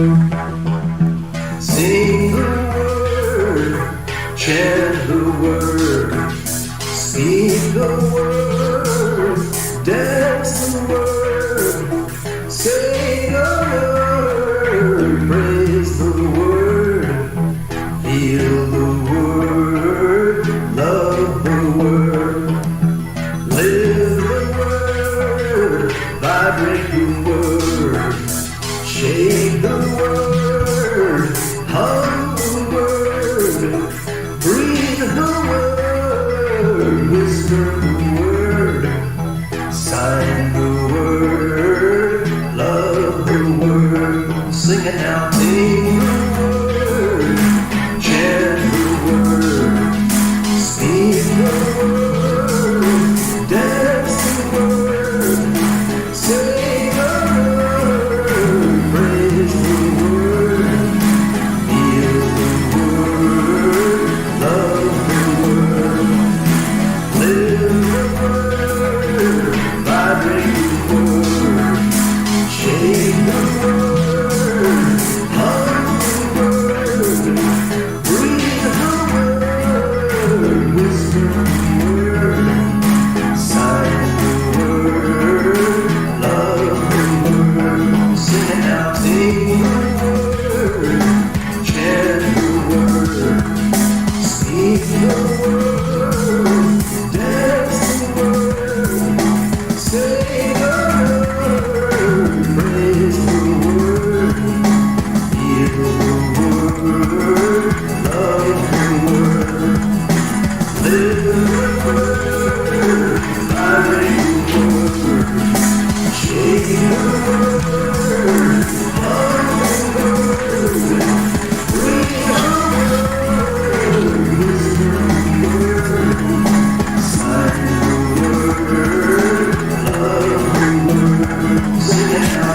Sing the word, chant the word, speak the word, dance the word, say the word, praise the word, feel the word, love the word, live the word, vibrate the word, shake the word, hum the word, breathe the word, whisper the word, sign the word, love the word, sing it now, sing the word, chant the word, speak the word, dance the word, say the word, praise the word, feel the word, love the word, live the word, vibrate the word, shake the word, hum the word, breathe the word, whisper the word, sign the word, love the word, sing it now, sing the word, chant the word, speak the word, dance the word, say the word, praise the word, feel the word, love the word, live the word, vibrate the word, shake the word, hum the word, breathe the word, whisper the word, sign the word, love the word, sing it now.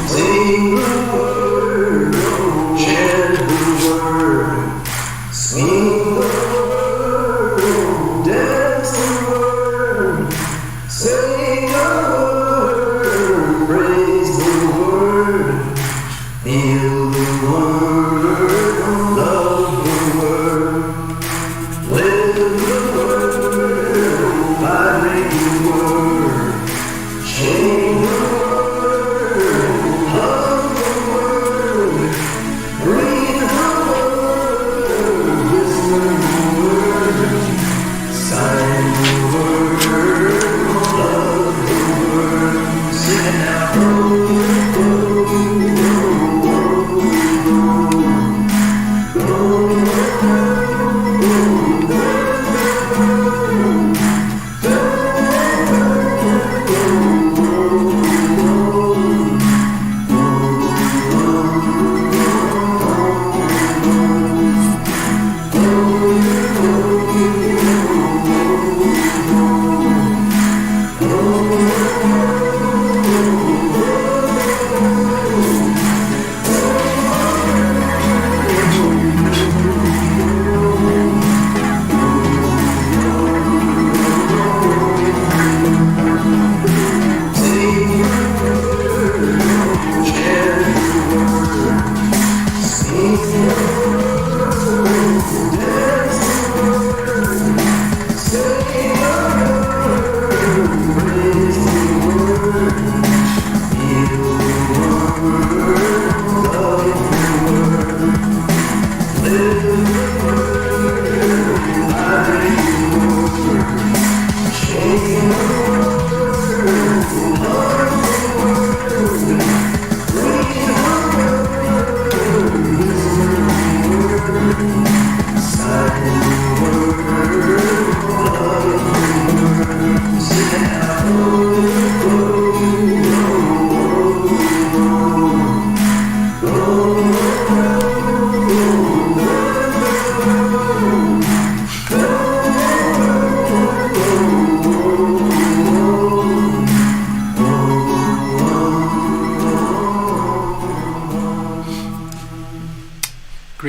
Sing the word, chant the word, speak the word, dance the word, say the word, praise the word, feel the word, love the word, live the word, vibrate the word, change the word, hum the word, breathe the word, whisper the word, sign the word, love the word, sing it now.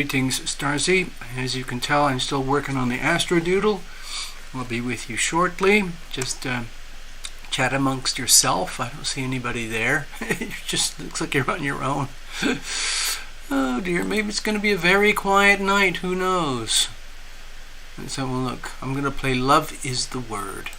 Greetings, Starzy. As you can tell, I'm still working on the Astro Doodle. I'll be with you shortly. Just chat amongst yourself. I don't see anybody there. It just looks like you're on your own. Oh dear, maybe it's going to be a very quiet night. Who knows? Let's have a look. I'm going to play Love is the Word.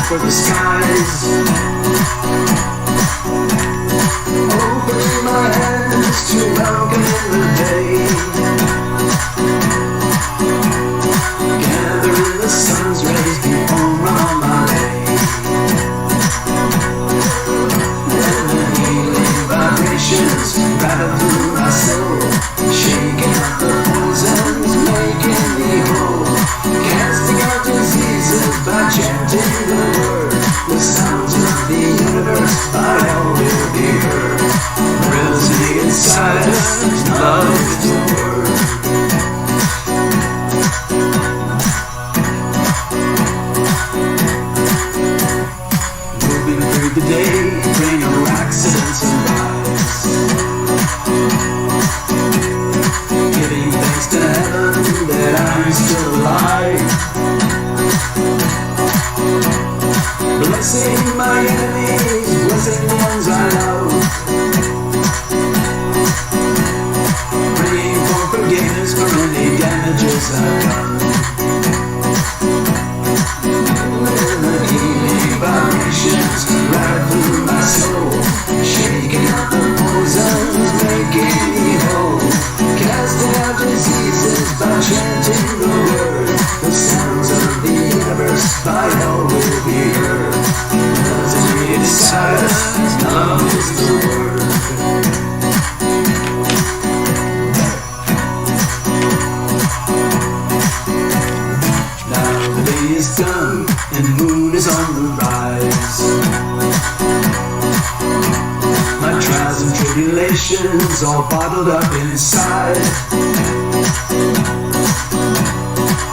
For the skies, open my hands to welcome in the day, gather in the sun's rays before I'm on my way, and the healing vibrations rattle through my soul, shaking out the poisons, making me whole, casting out diseases by chanting the word. The sounds of the universe by all will be heard. Resonate inside us, love is the word. Moving through the day, pray no accidents arise. Giving thanks to heaven that I'm still alive. Blessing my enemies, blessing the ones I love. Praying for forgiveness for any damages I've done. And the healing vibrations right through my soul, shaking out the poisons, making me whole, casting out diseases by chanting the word. The sounds of the universe by all will be heard. Inside us, love is the word. Now the day is done and the moon is on the rise. My trials and tribulations all bottled up inside.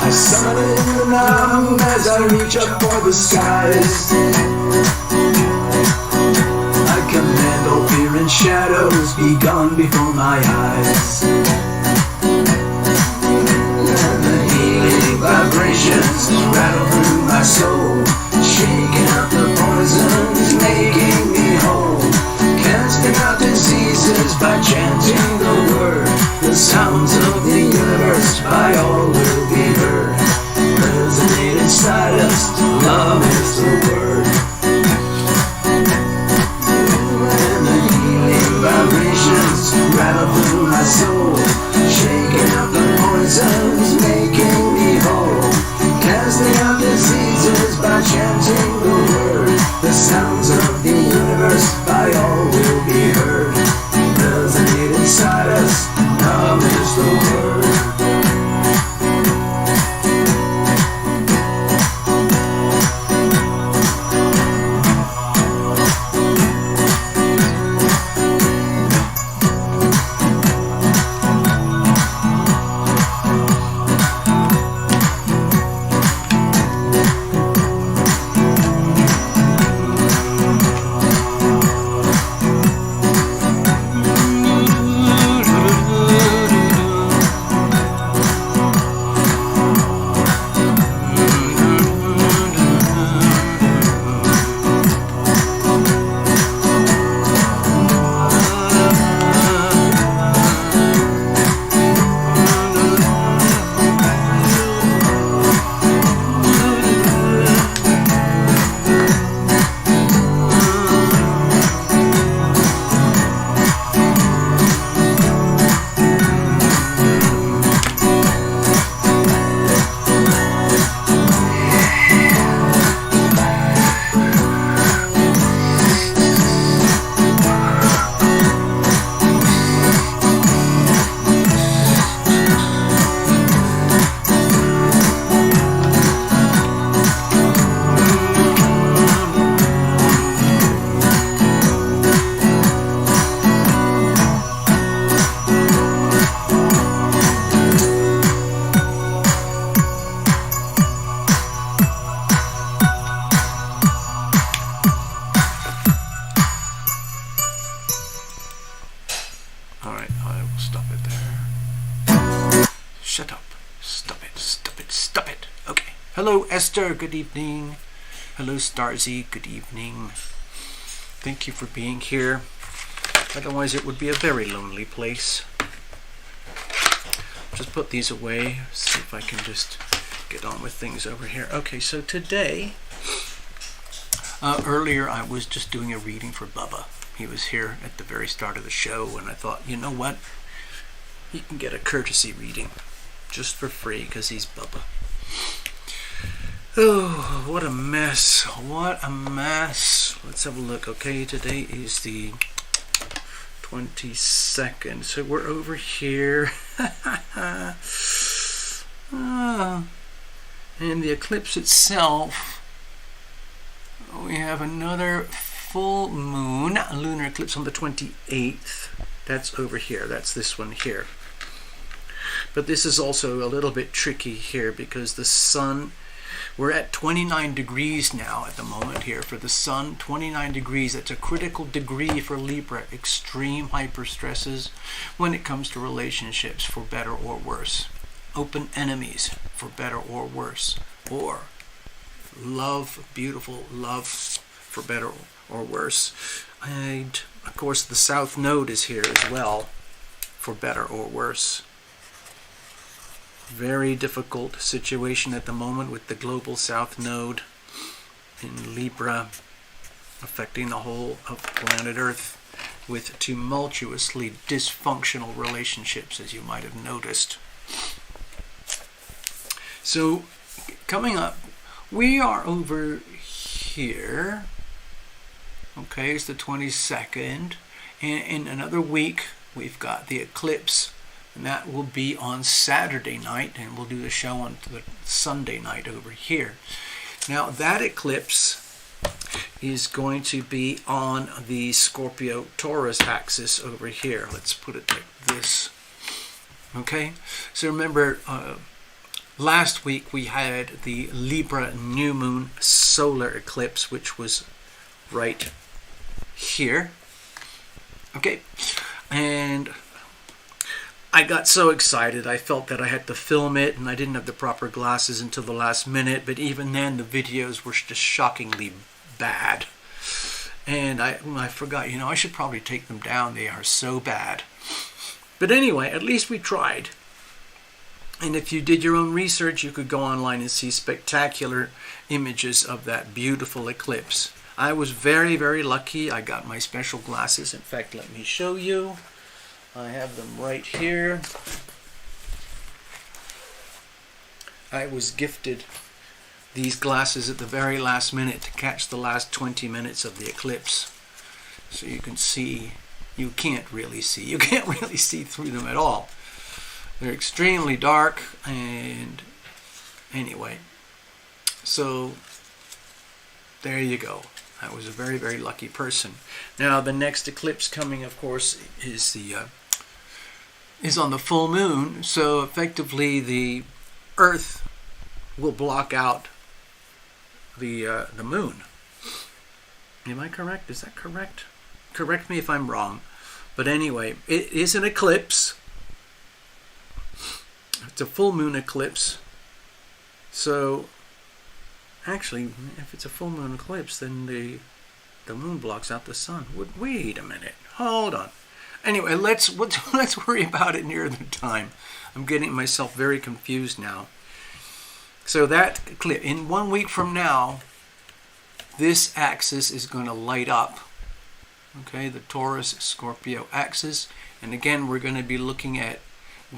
I summon in the now as I reach up for the skies. I command all fear and shadows be gone before my eyes. And the healing vibrations rattle through my soul, shaking out the poisons, making me whole, casting out diseases by chanting the word. The sounds of the universe by all will be heard. Resonate inside us, love is the word. And the healing vibrations rattle through my soul, shaking out the poisons, making me whole, casting out diseases Hello, Esther. Good evening. Hello, Starzy. Good evening. Thank you for being here. Otherwise, it would be a very lonely place. Just put these away. See if I can just get on with things over here. Okay, so today, earlier I was just doing a reading for Bubba. He was here at the very start of the show, and I thought, you know what? He can get a courtesy reading just for free because he's Bubba. Oh, what a mess. What a mess. Let's have a look. Okay, today is the 22nd. So we're over here. And the eclipse itself, we have another full moon, a lunar eclipse on the 28th. That's over here. That's this one here. But this is also a little bit tricky here because the sun, we're at 29 degrees now at the moment here for the sun. 29 degrees. That's a critical degree for Libra. Extreme hyperstresses when it comes to relationships, for better or worse. Open enemies, for better or worse. Or love, beautiful love, for better or worse. And of course the South Node is here as well, for better or worse. Very difficult situation at the moment with the global South Node in Libra, affecting the whole of planet Earth with tumultuously dysfunctional relationships, as you might have noticed. So, coming up, we are over here. Okay, it's the 22nd. And in another week, we've got the eclipse. And that will be on Saturday night. And we'll do the show on the Sunday night over here. Now, that eclipse is going to be on the Scorpio-Taurus axis over here. Let's put it like this. Okay? So remember, last week we had the Libra new moon solar eclipse, which was right here. Okay, and I got so excited I felt that I had to film it, and I didn't have the proper glasses until the last minute, but even then the videos were just shockingly bad. And I forgot, I should probably take them down. They are so bad. But anyway, at least we tried. And if you did your own research, you could go online and see spectacular images of that beautiful eclipse. I was very, very lucky. I got my special glasses. In fact, let me show you. I have them right here. I was gifted these glasses at the very last minute to catch the last 20 minutes of the eclipse. So you can see, you can't really see through them at all. They're extremely dark, and anyway, so there you go. I was a very, very lucky person. Now the next eclipse coming, of course, is on the full moon. So effectively, the Earth will block out the moon. Am I correct? Is that correct? Correct me if I'm wrong. But anyway, it is an eclipse. It's a full moon eclipse. So actually, if it's a full moon eclipse, then the moon blocks out the sun. Wait a minute. Hold on. Anyway, let's worry about it near the time. I'm getting myself very confused now. So that eclipse, in 1 week from now, this axis is going to light up. Okay, the Taurus-Scorpio axis. And again, we're going to be looking at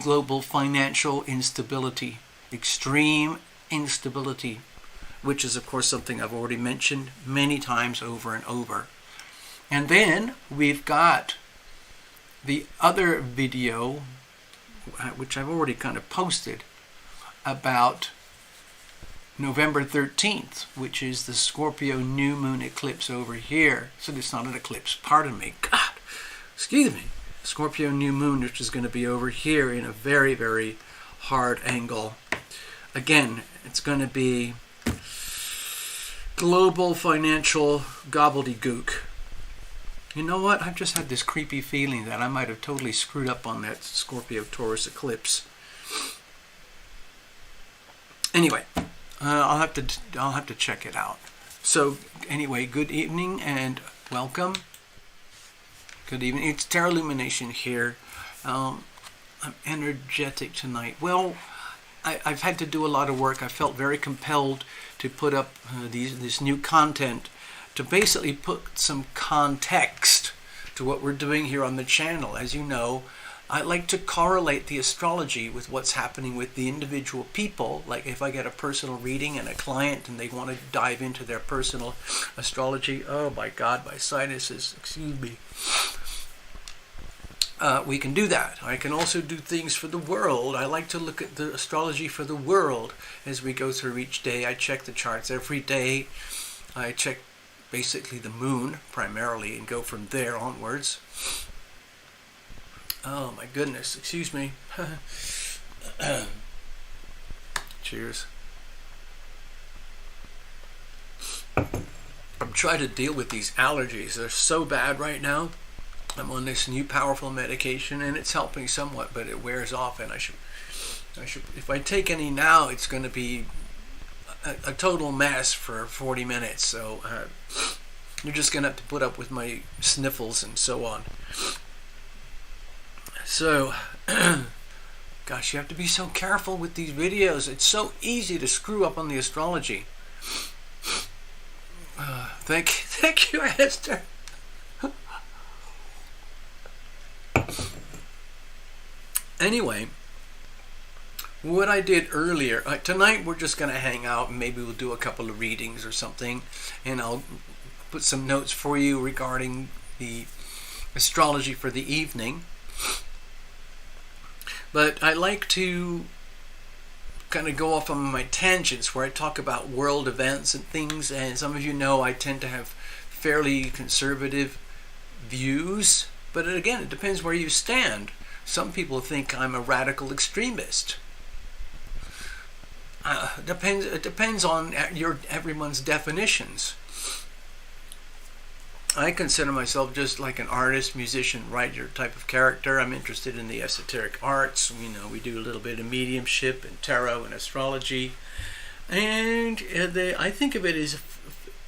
global financial instability, extreme instability, which is, of course, something I've already mentioned many times over and over. And then we've got the other video, which I've already kind of posted, about November 13th, which is the Scorpio new moon eclipse over here. So it's not an eclipse, pardon me. God, excuse me. Scorpio new moon, which is going to be over here in a very, very hard angle. Again, it's going to be global financial gobbledygook. You know what? I've just had this creepy feeling that I might have totally screwed up on that Scorpio Taurus eclipse. Anyway, I'll have to check it out. So anyway, good evening and welcome. Good evening. It's TarotLumination here. I'm energetic tonight. Well, I've had to do a lot of work. I felt very compelled to put up this new content to basically put some context to what we're doing here on the channel. As you know, I like to correlate the astrology with what's happening with the individual people. Like if I get a personal reading and a client and they want to dive into their personal astrology, oh my God, my sinuses, excuse me. We can do that. I can also do things for the world. I like to look at the astrology for the world as we go through each day. I check the charts every day. I check basically the moon primarily and go from there onwards. Oh my goodness, excuse me. Cheers. I'm trying to deal with these allergies. They're so bad right now. I'm on this new powerful medication and it's helping somewhat, but it wears off, and I should if I take any now, it's going to be a total mess for 40 minutes. So you're just going to have to put up with my sniffles and so on. So, gosh, you have to be so careful with these videos. It's so easy to screw up on the astrology. Thank you, Esther. Anyway, what I did earlier, tonight we're just going to hang out and maybe we'll do a couple of readings or something, and I'll put some notes for you regarding the astrology for the evening. But I like to kind of go off on my tangents where I talk about world events and things, and some of you know I tend to have fairly conservative views, but again, it depends where you stand. Some people think I'm a radical extremist. It depends on everyone's definitions. I consider myself just like an artist, musician, writer type of character. I'm interested in the esoteric arts. You know, we do a little bit of mediumship and tarot and astrology, and I think of it as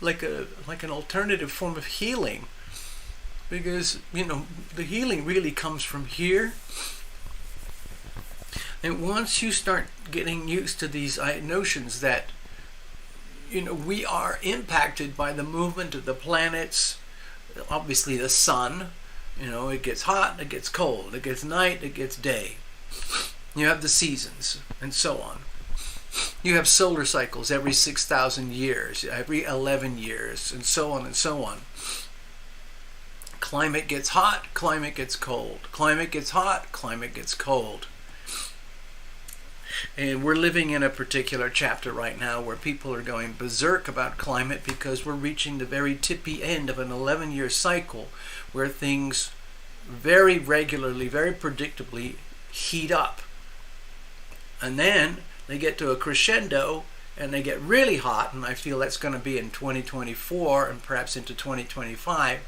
like an alternative form of healing, because you know the healing really comes from here. And once you start getting used to these notions that we are impacted by the movement of the planets. Obviously the sun, it gets hot, it gets cold, it gets night, it gets day. You have the seasons and so on. You have solar cycles every 6,000 years, every 11 years, and so on and so on. Climate gets hot, climate gets cold. Climate gets hot, climate gets cold. And we're living in a particular chapter right now where people are going berserk about climate because we're reaching the very tippy end of an 11-year cycle where things very regularly, very predictably heat up. And then they get to a crescendo and they get really hot, and I feel that's going to be in 2024 and perhaps into 2025.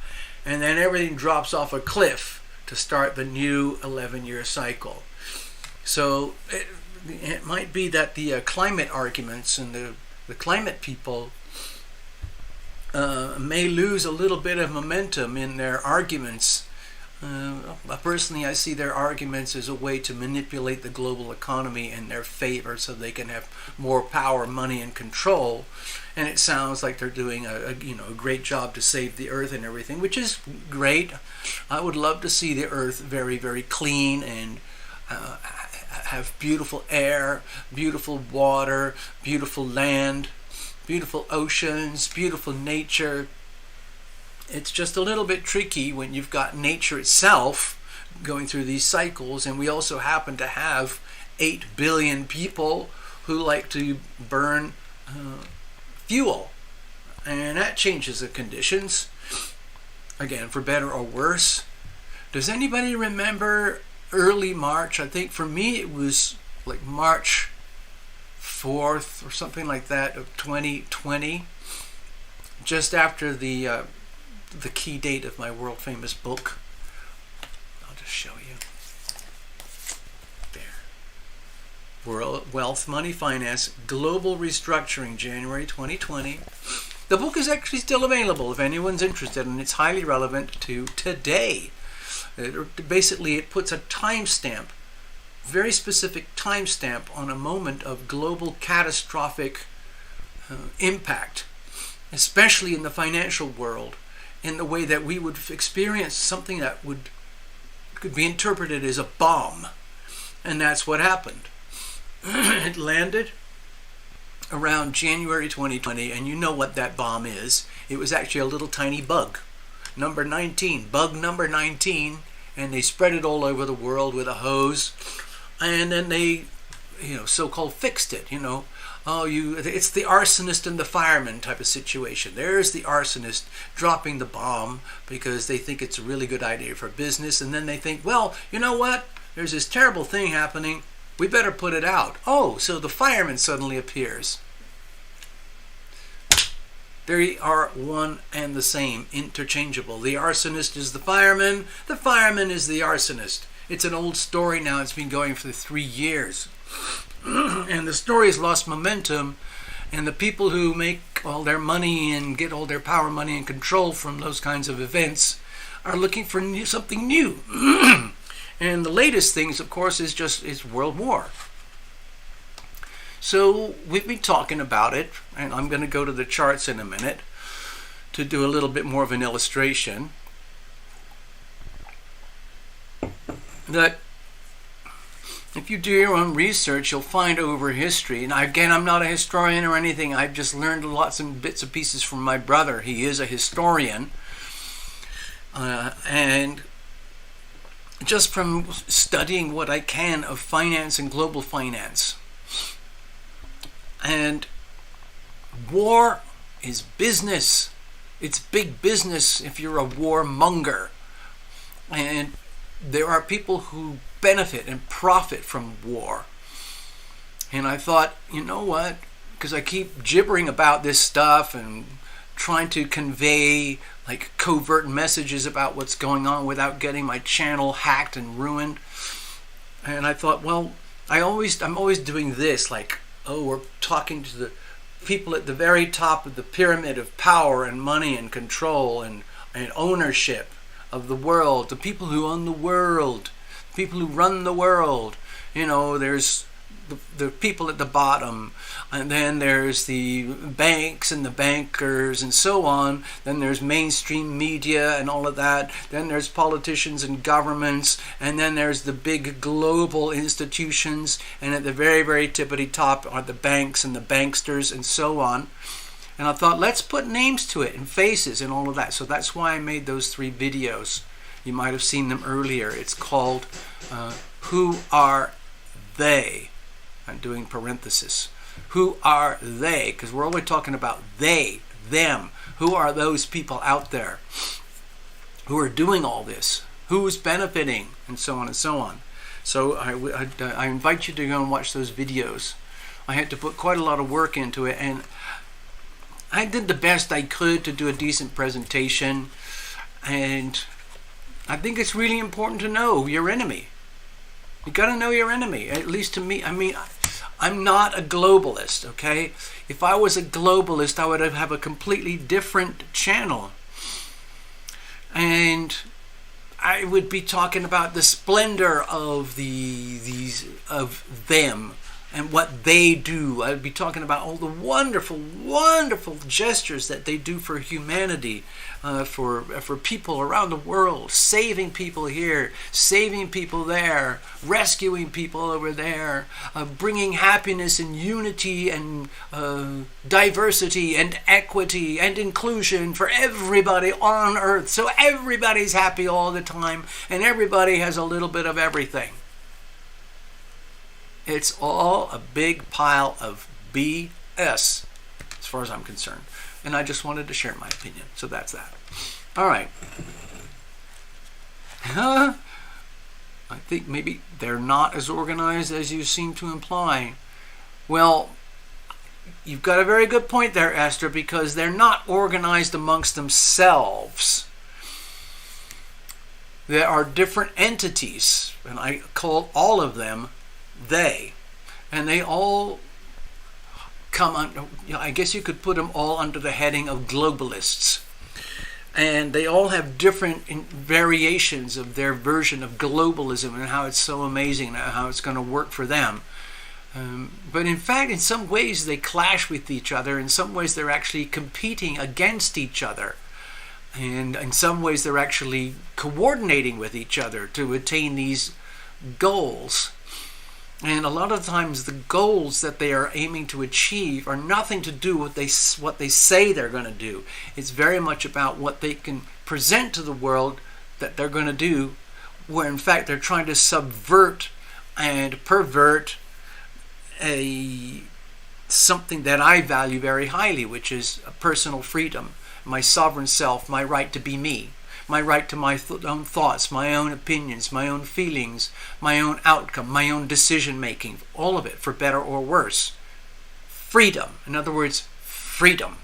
And then everything drops off a cliff to start the new 11-year cycle. So it might be that the climate arguments and the climate people may lose a little bit of momentum in their arguments. Personally, I see their arguments as a way to manipulate the global economy in their favor so they can have more power, money, and control. And it sounds like they're doing a great job to save the earth and everything, which is great. I would love to see the earth very, very clean and have beautiful air, beautiful water, beautiful land, beautiful oceans, beautiful nature. It's just a little bit tricky when you've got nature itself going through these cycles, and we also happen to have 8 billion people who like to burn fuel, and that changes the conditions, again, for better or worse. Does anybody remember early March? I think for me it was like March 4th or something like that of 2020, just after the key date of my world famous book. I'll just show you. There. World Wealth, Money, Finance, Global Restructuring, January 2020. The book is actually still available if anyone's interested, and it's highly relevant to today. Basically, it puts a timestamp, very specific timestamp, on a moment of global catastrophic impact, especially in the financial world, in the way that we would experience something that could be interpreted as a bomb. And that's what happened. It landed around January 2020, and you know what that bomb is. It was actually a little tiny bug. Number 19, bug number 19, and they spread it all over the world with a hose, and then they, so-called fixed it, it's the arsonist and the fireman type of situation. There's the arsonist dropping the bomb because they think it's a really good idea for business, and then they think, well, you know what? There's this terrible thing happening. We better put it out. Oh, so the fireman suddenly appears. They are one and the same, interchangeable. The arsonist is the fireman is the arsonist. It's an old story now. It's been going for 3 years. And the story has lost momentum, and the people who make all their money and get all their power, money, and control from those kinds of events are looking for something new. And the latest things, of course, is World War. So we've been talking about it, and I'm going to go to the charts in a minute to do a little bit more of an illustration. That if you do your own research, you'll find over history, and again, I'm not a historian or anything, I've just learned lots of bits and pieces from my brother. He is a historian, and just from studying what I can of finance and global finance. And war is business. It's big business if you're a warmonger. And there are people who benefit and profit from war. And I thought, you know what? Because I keep gibbering about this stuff and trying to convey like covert messages about what's going on without getting my channel hacked and ruined. And I thought, well, I'm always doing this, like, we're talking to the people at the very top of the pyramid of power and money and control and ownership of the world, the people who own the world, people who run the world. There's the people at the bottom, and then there's the banks and the bankers and so on. Then there's mainstream media and all of that. Then there's politicians and governments, and then there's the big global institutions, and at the very, very tippity top are the banks and the banksters and so on. And I thought, let's put names to it and faces and all of that. So that's why I made those 3 videos. You might have seen them earlier. It's called Who Are They? I'm doing parenthesis. Who are they? Because we're always talking about they, them. Who are those people out there who are doing all this? Who's benefiting? And so on and so on. So I invite you to go and watch those videos. I had to put quite a lot of work into it, and I did the best I could to do a decent presentation. And I think it's really important to know your enemy. You got to know your enemy, at least to me. I mean, I'm not a globalist, okay? If I was a globalist, I would have a completely different channel. And I would be talking about the splendor of of them and what they do. I would be talking about all the wonderful, wonderful gestures that they do for humanity, for people around the world, saving people here, saving people there, rescuing people over there, bringing happiness and unity and diversity and equity and inclusion for everybody on earth. So everybody's happy all the time, and everybody has a little bit of everything. It's all a big pile of BS, as far as I'm concerned. And I just wanted to share my opinion. So that's that. All right. I think maybe they're not as organized as you seem to imply. Well, you've got a very good point there, Esther, because they're not organized amongst themselves. There are different entities, and I call all of them they. And they all come under, I guess you could put them all under the heading of globalists. And they all have different variations of their version of globalism and how it's so amazing and how it's going to work for them. But in fact, in some ways they clash with each other. In some ways they're actually competing against each other. And in some ways they're actually coordinating with each other to attain these goals. And a lot of times the goals that they are aiming to achieve are nothing to do with what they say they're going to do. It's very much about what they can present to the world that they're going to do, where in fact they're trying to subvert and pervert something that I value very highly, which is personal freedom, my sovereign self, my right to be me, my right to my own thoughts, my own opinions, my own feelings, my own outcome, my own decision making, all of it, for better or worse. Freedom. In other words, freedom.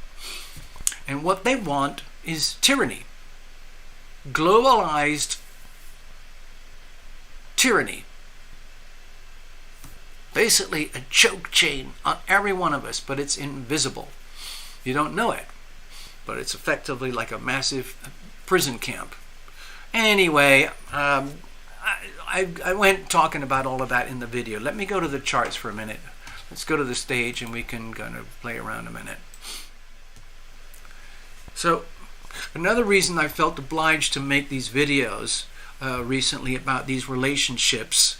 And what they want is tyranny. Globalized tyranny. Basically a choke chain on every one of us, but it's invisible. You don't know it, but it's effectively like a massive prison camp. Anyway, I went talking about all of that in the video. Let me go to the charts for a minute. Let's go to the stage and we can kind of play around a minute. So another reason I felt obliged to make these videos recently about these relationships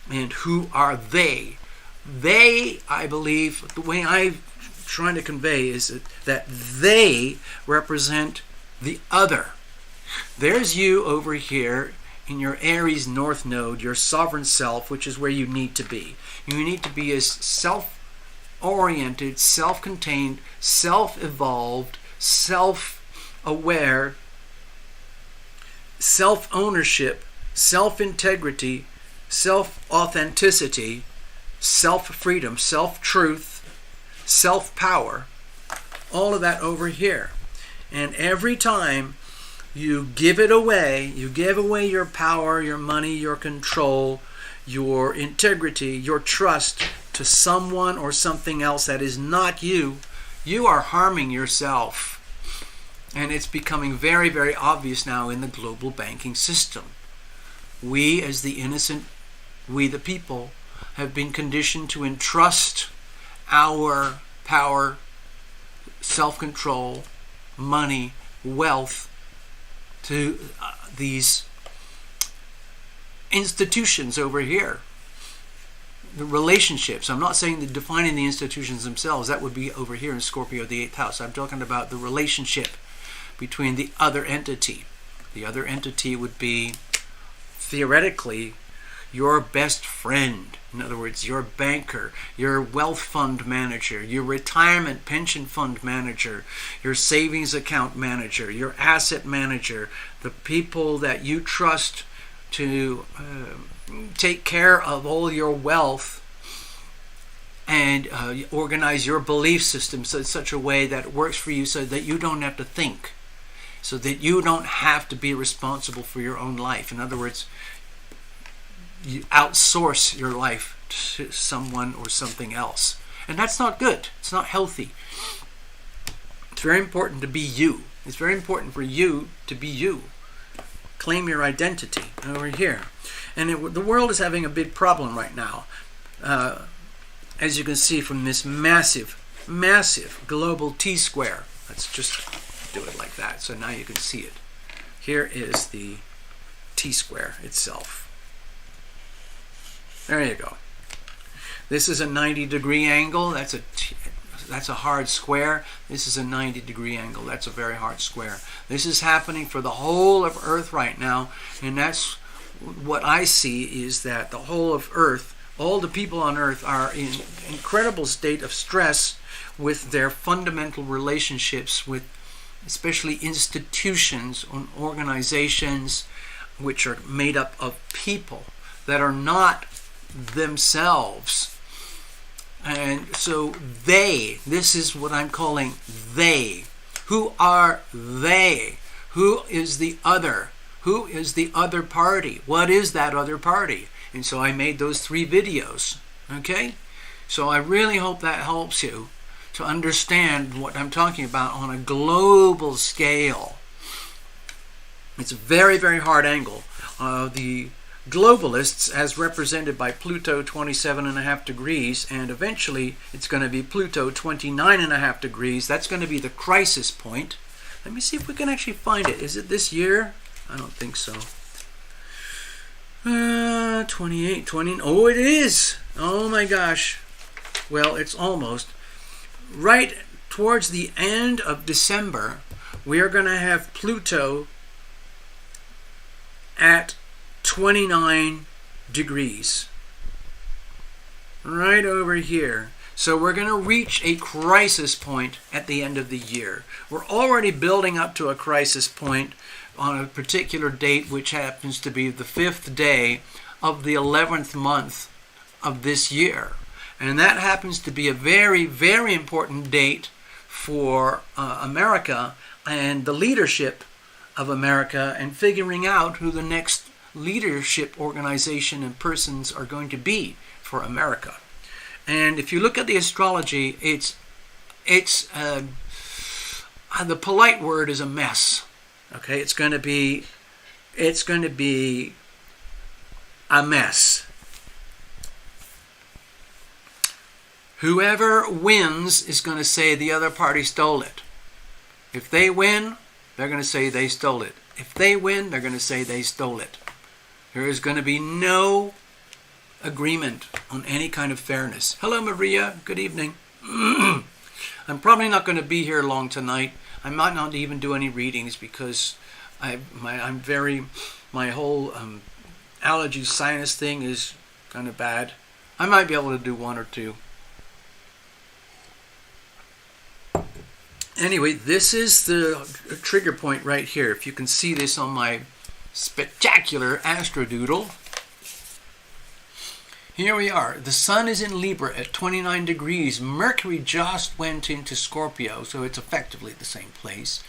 and who are they. They, I believe, the way I'm trying to convey is that they represent the other. There's you over here in your Aries North Node, your sovereign self, which is where you need to be. You need to be as self-oriented, self-contained, self-evolved, self-aware, self-ownership, self-integrity, self-authenticity, self-freedom, self-truth, self-power, all of that over here. And every time you give it away, you give away your power, your money, your control, your integrity, your trust to someone or something else that is not you, you are harming yourself. And it's becoming very, very obvious now in the global banking system. We, as the innocent, we the people, have been conditioned to entrust our power, self-control, money, wealth to these institutions over here. The relationships. I'm not saying that defining the institutions themselves. That would be over here in Scorpio, the 8th house. I'm talking about the relationship between the other entity. The other entity would be, theoretically, your best friend. In other words, your banker, your wealth fund manager, your retirement pension fund manager, your savings account manager, your asset manager, the people that you trust to take care of all your wealth and organize your belief system in such a way that it works for you so that you don't have to think, so that you don't have to be responsible for your own life. In other words, you outsource your life to someone or something else. And that's not good. It's not healthy. It's very important to be you. It's very important for you to be you. Claim your identity over here. And the world is having a big problem right now. As you can see from this massive, massive global T-square. Let's just do it like that so now you can see it. Here is the T-square itself. There you go. This is a 90-degree angle. That's a hard square. This is a 90-degree angle. That's a very hard square. This is happening for the whole of Earth right now, and that's what I see is that the whole of Earth, all the people on Earth are in incredible state of stress with their fundamental relationships with especially institutions and organizations which are made up of people that are not themselves. And so this is what I'm calling they. Who are they? Who is the other? Who is the other party? What is that other party? And so I made those 3 videos. Okay? So I really hope that helps you to understand what I'm talking about on a global scale. It's a very, very hard angle. The globalists, as represented by Pluto 27.5 degrees, and eventually it's going to be Pluto 29.5 degrees. That's going to be the crisis point. Let me see if we can actually find it. Is it this year? I don't think so. 28, 20. Oh, it is. Oh my gosh. Well, it's almost. Right towards the end of December, we are going to have Pluto at 29 degrees. Right over here. So we're going to reach a crisis point at the end of the year. We're already building up to a crisis point on a particular date, which happens to be the 5th day of the 11th month of this year. And that happens to be a very, very important date for America and the leadership of America, and figuring out who the next leadership organization and persons are going to be for America. And if you look at the astrology, it's the polite word is a mess. Okay, it's going to be a mess. Whoever wins is going to say the other party stole it. If they win, they're going to say they stole it. If they win, they're going to say they stole it. There is going to be no agreement on any kind of fairness. Hello, Maria. Good evening. I'm probably not going to be here long tonight. I might not even do any readings because my whole allergy sinus thing is kind of bad. I might be able to do one or two. Anyway, this is the trigger point right here. If you can see this on my spectacular Astrodoodle. Here we are. The Sun is in Libra at 29 degrees. Mercury just went into Scorpio, so it's effectively the same place.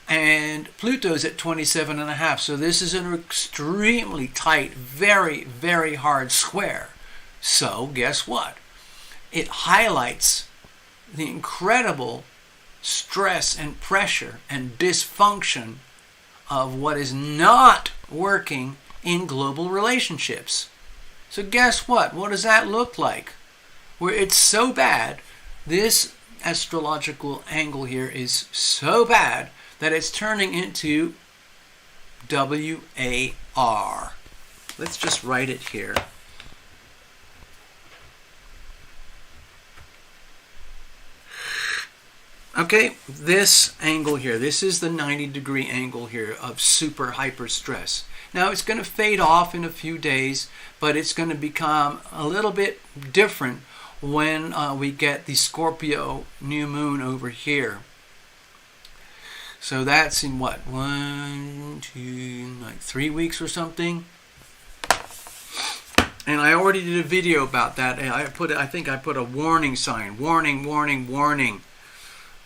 And Pluto's at 27.5, so this is an extremely tight, very, very hard square. So guess what? It highlights the incredible stress and pressure and dysfunction of what is not working in global relationships. So guess what? What does that look like? Where it's so bad, this astrological angle here is so bad that it's turning into WAR. Let's just write it here. Okay, this angle here, this is the 90-degree angle here of super hyper stress. Now it's going to fade off in a few days, but it's going to become a little bit different when we get the Scorpio new moon over here. So that's in what, 3 weeks or something. And I already did a video about that. I think I put a warning sign, warning, warning, warning,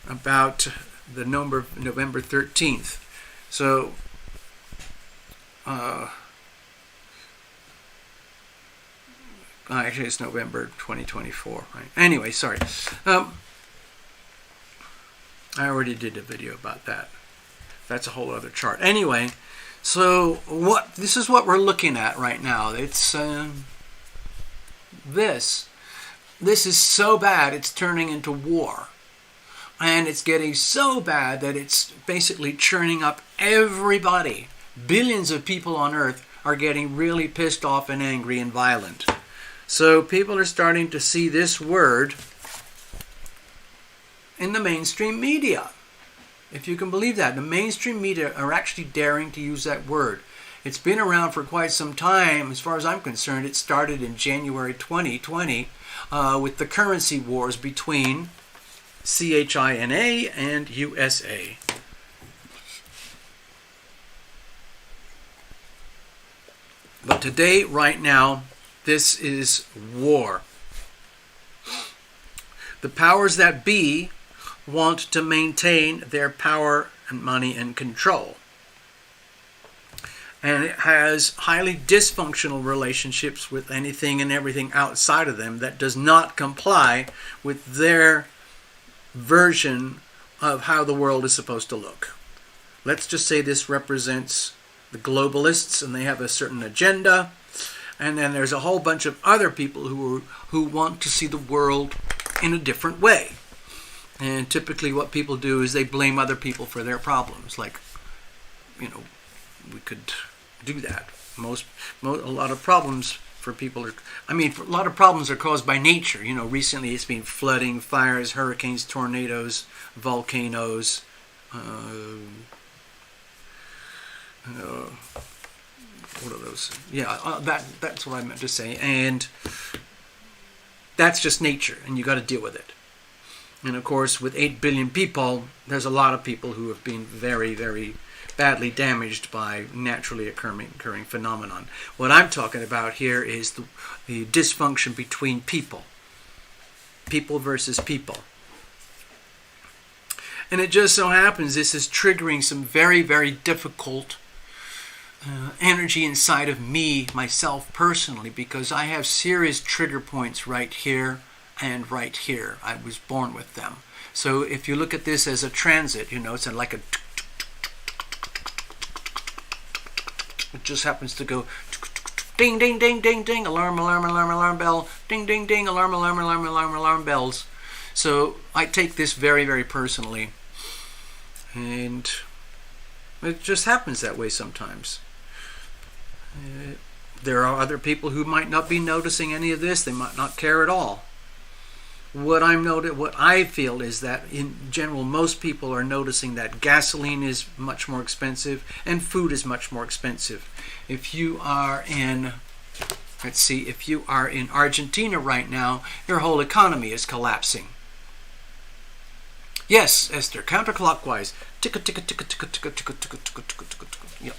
about the number November 13th. So actually it's November 2024, right? Anyway, sorry. I already did a video about that. That's a whole other chart. Anyway, so this is what we're looking at right now. It's this is so bad it's turning into war. And it's getting so bad that it's basically churning up everybody. Billions of people on Earth are getting really pissed off and angry and violent. So people are starting to see this word in the mainstream media. If you can believe that. The mainstream media are actually daring to use that word. It's been around for quite some time. As far as I'm concerned, it started in January 2020 with the currency wars between CHINA and USA. But today, right now, this is war. The powers that be want to maintain their power and money and control. and it has highly dysfunctional relationships with anything and everything outside of them that does not comply with their version of how the world is supposed to look. Let's just say this represents the globalists, and they have a certain agenda, and then there's a whole bunch of other people who want to see the world in a different way. And typically what people do is they blame other people for their problems. Like, we could do that. A lot of problems for people are, a lot of problems are caused by nature. Recently it's been flooding, fires, hurricanes, tornadoes, volcanoes, what are those? Yeah, that's what I meant to say. And that's just nature, and you got to deal with it. And of course, with 8 billion people, there's a lot of people who have been very, very badly damaged by naturally occurring phenomenon. What I'm talking about here is the dysfunction between people versus people. And it just so happens this is triggering some very, very difficult energy inside of myself personally, because I have serious trigger points right here and right here. I was born with them. So if you look at this as a transit, it's like a, it just happens to go ding, ding, ding, ding, ding, alarm, alarm, alarm, alarm bell, ding, ding, ding, alarm, alarm, alarm, alarm, alarm bells. So I take this very, very personally, and it just happens that way sometimes. There are other people who might not be noticing any of this. They might not care at all. What I feel is that in general, most people are noticing that gasoline is much more expensive and food is much more expensive. If you are in Argentina right now, your whole economy is collapsing. Yes, Esther, counterclockwise. Ticka, ticka, ticka, ticka, ticka, ticka, ticka, ticka, ticka, ticka, ticka. Yep.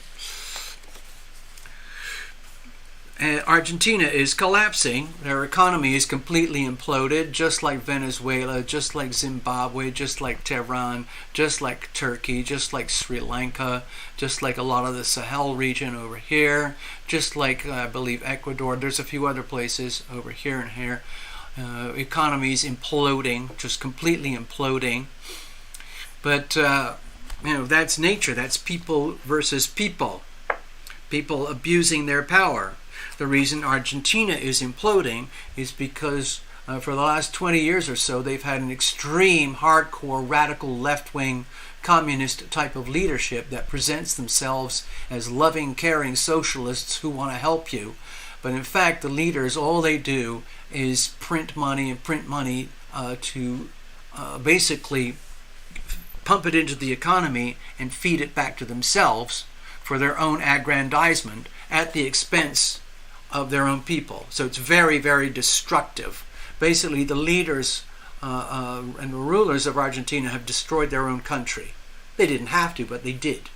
Argentina is collapsing. Their economy is completely imploded, just like Venezuela, just like Zimbabwe, just like Tehran, just like Turkey, just like Sri Lanka, just like a lot of the Sahel region over here, just like I believe Ecuador. There's a few other places over here and here. Economies imploding, just completely imploding. But that's nature. That's people versus people. People abusing their power. The reason Argentina is imploding is because for the last 20 years or so, they've had an extreme, hardcore, radical left-wing communist type of leadership that presents themselves as loving, caring socialists who want to help you. But in fact, the leaders, all they do is print money to basically pump it into the economy and feed it back to themselves for their own aggrandizement at the expense of their own people. So it's very, very destructive. Basically, the leaders and the rulers of Argentina have destroyed their own country. They didn't have to, but they did.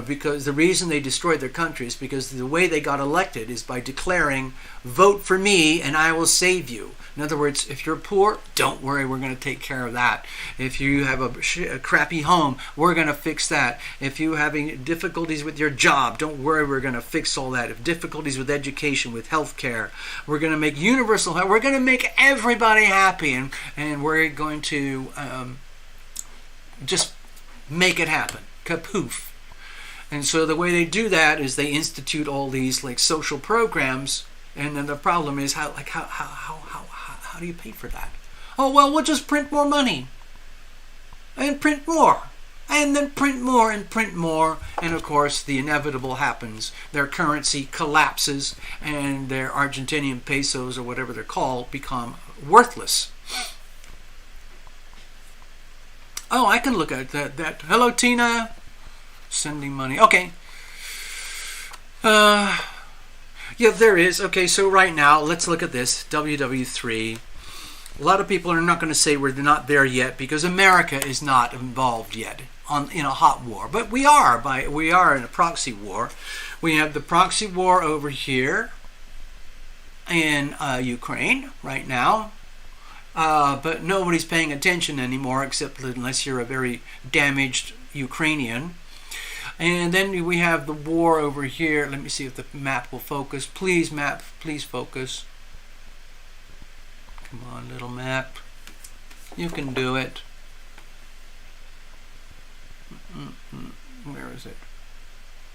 Because the reason they destroyed their country is because the way they got elected is by declaring, vote for me and I will save you. In other words, if you're poor, don't worry, we're going to take care of that. If you have a crappy home, we're going to fix that. If you're having difficulties with your job, don't worry, we're going to fix all that. If difficulties with education, with health care, we're going to make universal health. We're going to make everybody happy, and we're going to just make it happen. Kapoof. And so the way they do that is they institute all these like social programs, and then the problem is how do you pay for that? Oh well, we'll just print more money, and print more, and then print more and print more, and of course the inevitable happens. Their currency collapses, and their Argentinian pesos or whatever they're called become worthless. Oh, I can look at that. Hello, Tina. Sending money. Okay. Yeah, there is. Okay, so right now, let's look at this. WW3. A lot of people are not going to say we're not there yet because America is not involved yet in a hot war. But we are in a proxy war. We have the proxy war over here in Ukraine right now. But nobody's paying attention anymore, except unless you're a very damaged Ukrainian. And then we have the war over here. Let me see if the map will focus. Please, map, please focus. Come on, little map. You can do it. Where is it?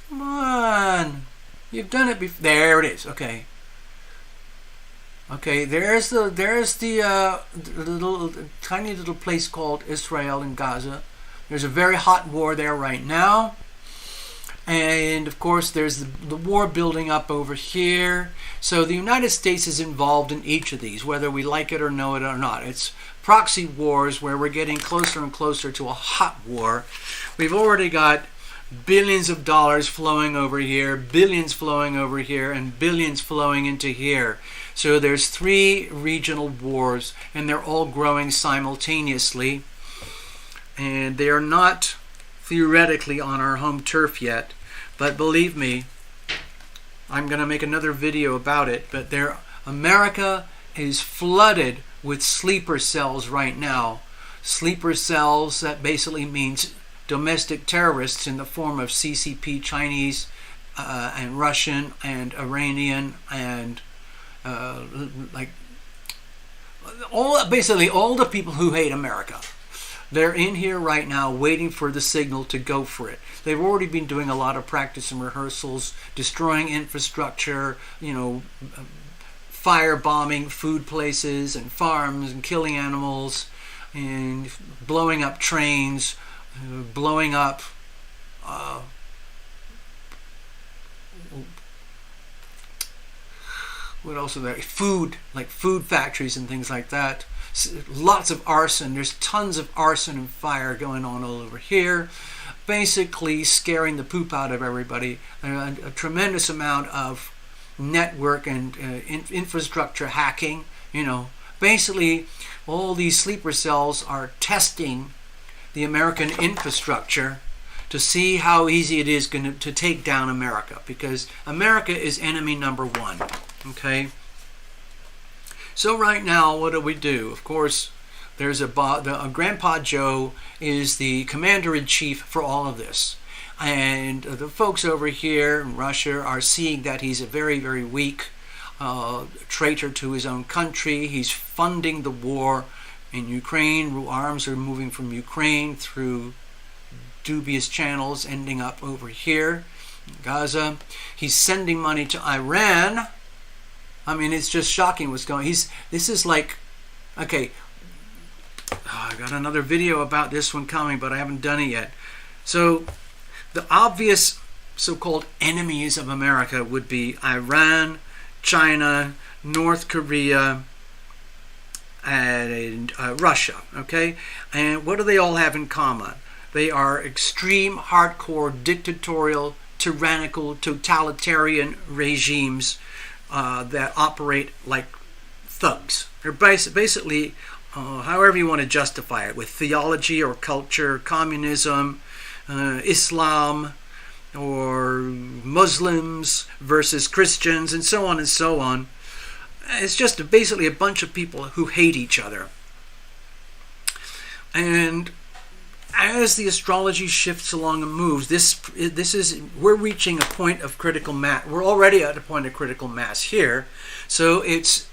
Come on. You've done it before. There it is. Okay. Okay, there's the little tiny little place called Israel in Gaza. There's a very hot war there right now. And of course there's the war building up over here. So the United States is involved in each of these, whether we like it or know it or not. It's proxy wars where we're getting closer and closer to a hot war. We've already got billions of dollars flowing over here, billions flowing over here, and billions flowing into here. So there's 3 regional wars, and they're all growing simultaneously. And they are not theoretically on our home turf yet, but believe me, I'm going to make another video about it. But America is flooded with sleeper cells right now. Sleeper cells, that basically means domestic terrorists in the form of CCP, Chinese and Russian and Iranian and basically all the people who hate America. They're in here right now waiting for the signal to go for it. They've already been doing a lot of practice and rehearsals, destroying infrastructure, firebombing food places and farms and killing animals and blowing up trains, blowing up what else are there? Food, like food factories and things like that. Lots of arson. There's tons of arson and fire going on all over here, basically scaring the poop out of everybody. A tremendous amount of network and infrastructure hacking. Basically all these sleeper cells are testing the American infrastructure to see how easy it is to take down America, because America is enemy number 1. Okay. So right now, what do? Of course, there's Grandpa Joe is the commander-in-chief for all of this. And the folks over here in Russia are seeing that he's a very, very weak traitor to his own country. He's funding the war in Ukraine. Arms are moving from Ukraine through dubious channels, ending up over here in Gaza. He's sending money to Iran. I mean, it's just shocking what's going on. This is like, okay, I got another video about this one coming, but I haven't done it yet. So the obvious so-called enemies of America would be Iran, China, North Korea, and Russia, okay? And what do they all have in common? They are extreme, hardcore, dictatorial, tyrannical, totalitarian regimes that operate like thugs. They're basically, however you want to justify it, with theology or culture, communism, Islam, or Muslims versus Christians, and so on and so on. It's just basically a bunch of people who hate each other. And as the astrology shifts along and moves, we're reaching a point of critical mass. We're already at a point of critical mass here. So it's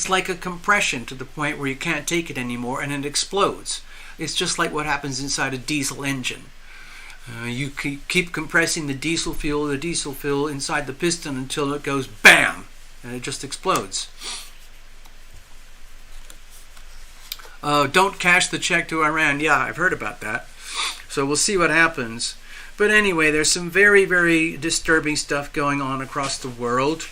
like a compression to the point where you can't take it anymore and it explodes. It's just like what happens inside a diesel engine. You keep compressing the diesel fuel inside the piston until it goes BAM! And it just explodes. Don't cash the check to Iran. Yeah, I've heard about that. So we'll see what happens. But anyway, there's some very, very disturbing stuff going on across the world.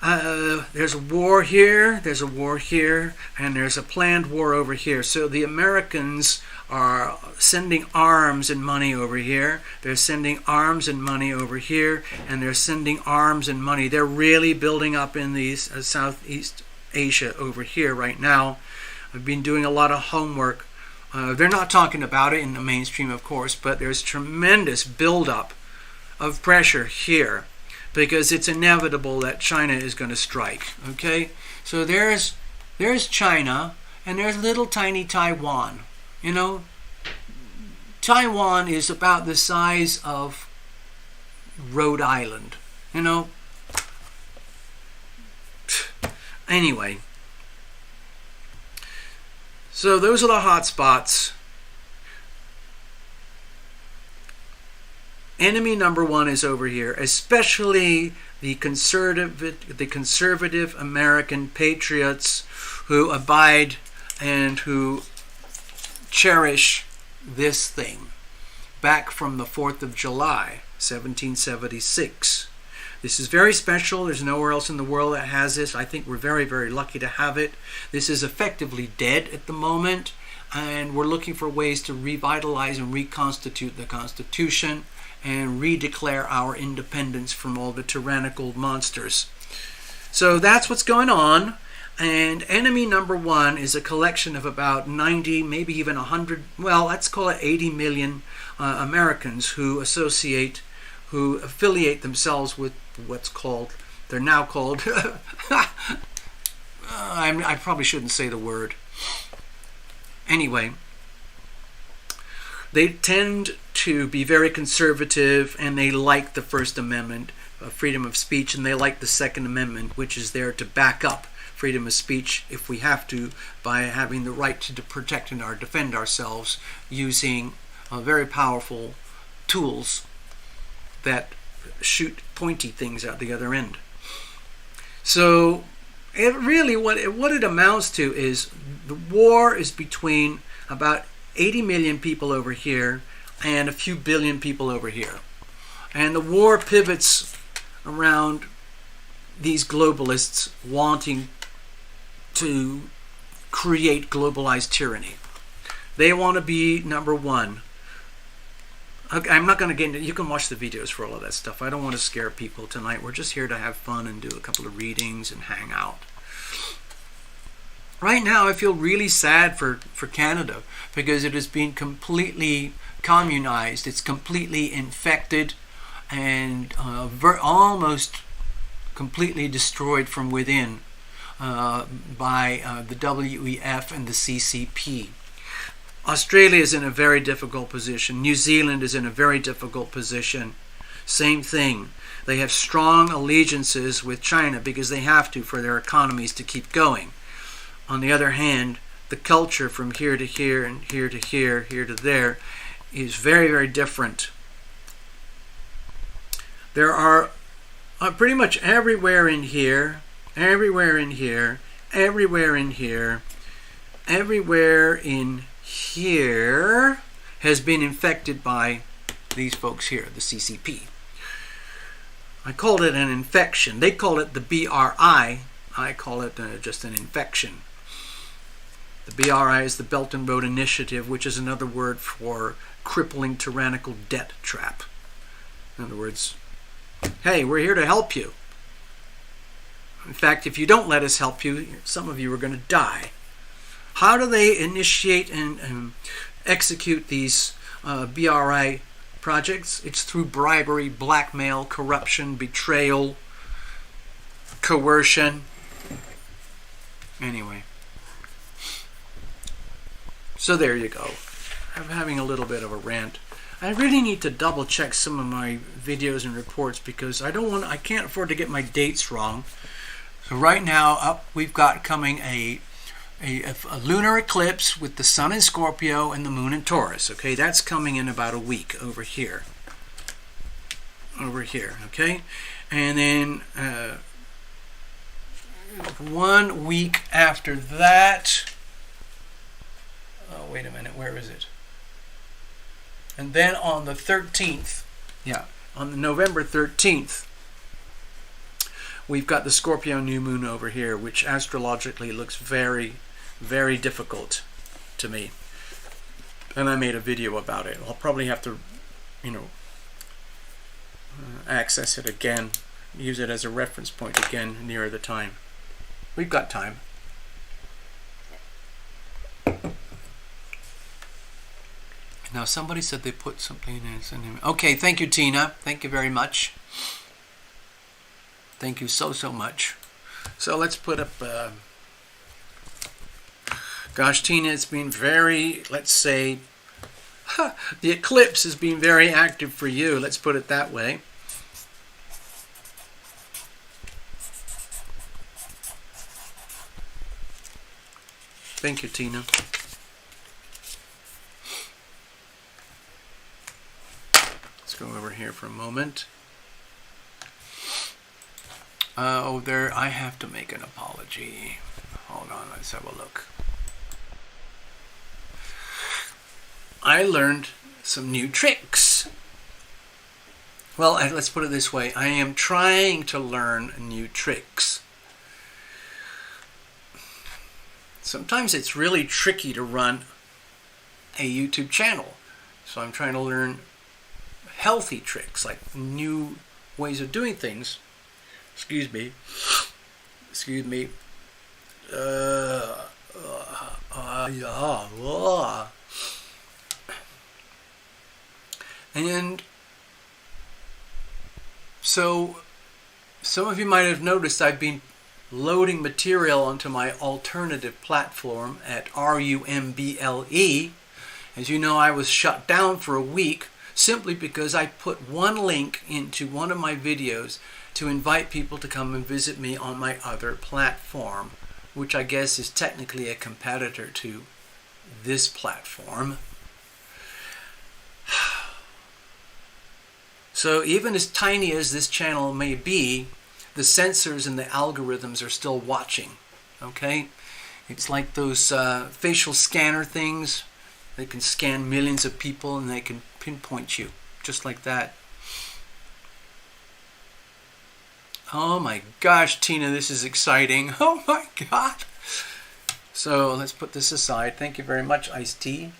There's a war here, there's a war here, and there's a planned war over here. So the Americans are sending arms and money over here. They're sending arms and money over here, and they're sending arms and money. They're really building up in these Southeast Asia over here right now. I've been doing a lot of homework. They're not talking about it in the mainstream, of course, but there's tremendous buildup of pressure here because it's inevitable that China is going to strike. Okay, so there's China and there's little tiny Taiwan. Taiwan is about the size of Rhode Island. You know? Anyway. So those are the hot spots. Enemy number one is over here, especially the conservative American patriots who abide and who cherish this thing back from the 4th of July, 1776. This is very special. There's nowhere else in the world that has this. I think we're very, very lucky to have it. This is effectively dead at the moment, and we're looking for ways to revitalize and reconstitute the Constitution and redeclare our independence from all the tyrannical monsters. So that's what's going on. And enemy number one is a collection of about 90, maybe even 100, well, let's call it 80 million Americans who affiliate themselves with what's called, they're now called, I probably shouldn't say the word. Anyway, they tend to be very conservative, and they like the First Amendment, freedom of speech, and they like the Second Amendment, which is there to back up freedom of speech if we have to, by having the right to protect and defend ourselves using very powerful tools that shoot pointy things out the other end. So it really, what it amounts to is the war is between about 80 million people over here and a few billion people over here. And the war pivots around these globalists wanting to create globalized tyranny. They want to be number one. Okay, I'm not going to get into, you can watch the videos for all of that stuff. I don't want to scare people tonight. We're just here to have fun and do a couple of readings and hang out. Right now, I feel really sad for Canada because it has been completely communized. It's completely infected and almost completely destroyed from within by the WEF and the CCP. Australia is in a very difficult position. New Zealand is in a very difficult position. Same thing. They have strong allegiances with China because they have to for their economies to keep going. On the other hand, the culture from here to here and here to here, here to there, is very, very different. There are pretty much everywhere in here, everywhere in here, everywhere in here, everywhere in here has been infected by these folks here, the CCP. I called it an infection. They call it the BRI. I call it just an infection. The BRI is the Belt and Road Initiative, which is another word for crippling tyrannical debt trap. In other words, hey, we're here to help you. In fact, if you don't let us help you, some of you are going to die. How do they initiate and execute these BRI projects? It's through bribery, blackmail, corruption, betrayal, coercion. Anyway. So there you go. I'm having a little bit of a rant. I really need to double check some of my videos and reports because I can't afford to get my dates wrong. So right now we've got coming a lunar eclipse with the sun in Scorpio and the moon in Taurus. Okay, that's coming in about a week over here. Over here, okay? And then 1 week after that, oh, wait a minute, where is it? And then on the 13th, on November 13th, we've got the Scorpio new moon over here, which astrologically looks very, very difficult to me. And I made a video about it. I'll probably have to, access it again, use it as a reference point again nearer the time. We've got time. Now somebody said they put something in. Okay, thank you, Tina. Thank you very much. Thank you so much. So let's put up. Gosh, Tina, it's been very, let's say, the eclipse has been very active for you, let's put it that way. Thank you, Tina. Let's go over here for a moment. There, I have to make an apology. Hold on, let's have a look. I learned some new tricks. Well, let's put it this way. I am trying to learn new tricks. Sometimes it's really tricky to run a YouTube channel. So I'm trying to learn healthy tricks, like new ways of doing things. Excuse me. And so some of you might have noticed I've been loading material onto my alternative platform at RUMBLE. As you know, I was shut down for a week simply because I put one link into one of my videos to invite people to come and visit me on my other platform, which I guess is technically a competitor to this platform. So even as tiny as this channel may be, the sensors and the algorithms are still watching, okay? It's like those facial scanner things. They can scan millions of people and they can pinpoint you, just like that. Oh my gosh, Tina, this is exciting. Oh my God. So let's put this aside. Thank you very much, Iced Tea.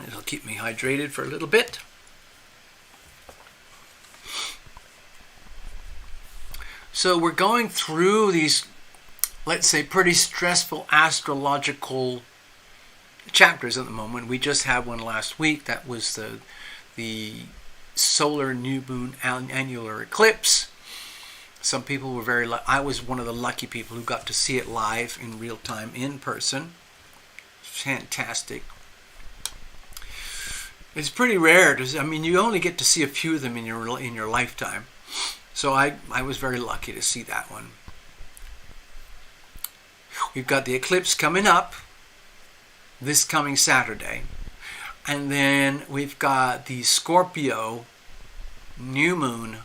It'll keep me hydrated for a little bit. So we're going through these, let's say, pretty stressful astrological chapters at the moment. We just had one last week. That was the solar new moon annular eclipse. Some people were very I was one of the lucky people who got to see it live in real time in person. Fantastic. It's pretty rare to, I mean, you only get to see a few of them in your lifetime. So I was very lucky to see that one. We've got the eclipse coming up this coming Saturday. And then we've got the Scorpio new moon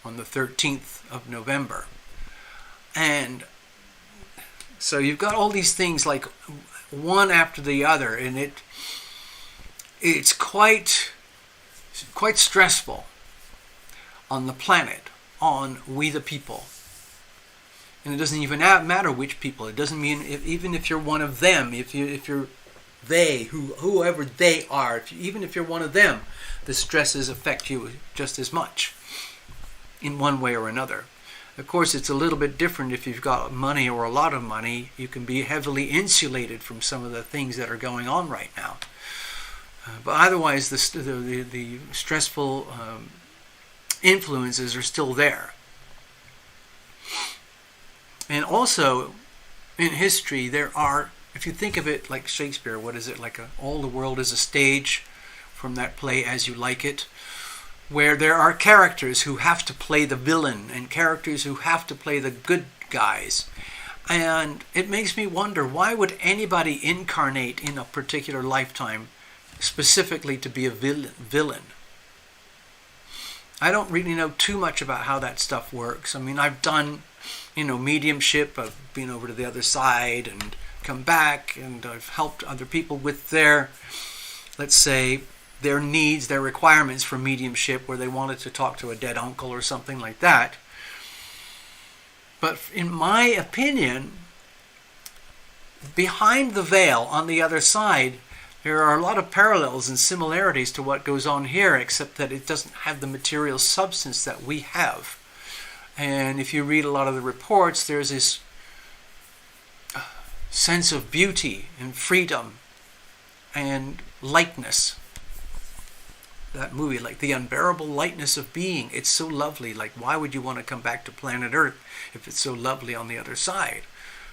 on the 13th of November. And so you've got all these things like one after the other, and it's quite stressful on the planet, on we the people. And it doesn't even matter which people. It doesn't mean even if you're one of them, if you're they, whoever they are, even if you're one of them, the stresses affect you just as much in one way or another. Of course, it's a little bit different if you've got money or a lot of money. You can be heavily insulated from some of the things that are going on right now. But otherwise, the stressful influences are still there. And also, in history, there are, if you think of it like Shakespeare, what is it, like all the world is a stage, from that play As You Like It, where there are characters who have to play the villain and characters who have to play the good guys. And it makes me wonder, why would anybody incarnate in a particular lifetime specifically to be a villain? I don't really know too much about how that stuff works. I mean, I've done, mediumship. I've been over to the other side and come back, and I've helped other people with their, let's say, their needs, their requirements for mediumship, where they wanted to talk to a dead uncle or something like that. But in my opinion, behind the veil on the other side, there are a lot of parallels and similarities to what goes on here, except that it doesn't have the material substance that we have. And if you read a lot of the reports, there's this sense of beauty and freedom and lightness. That movie, like The Unbearable Lightness of Being, it's so lovely. Like, why would you want to come back to planet Earth if it's so lovely on the other side?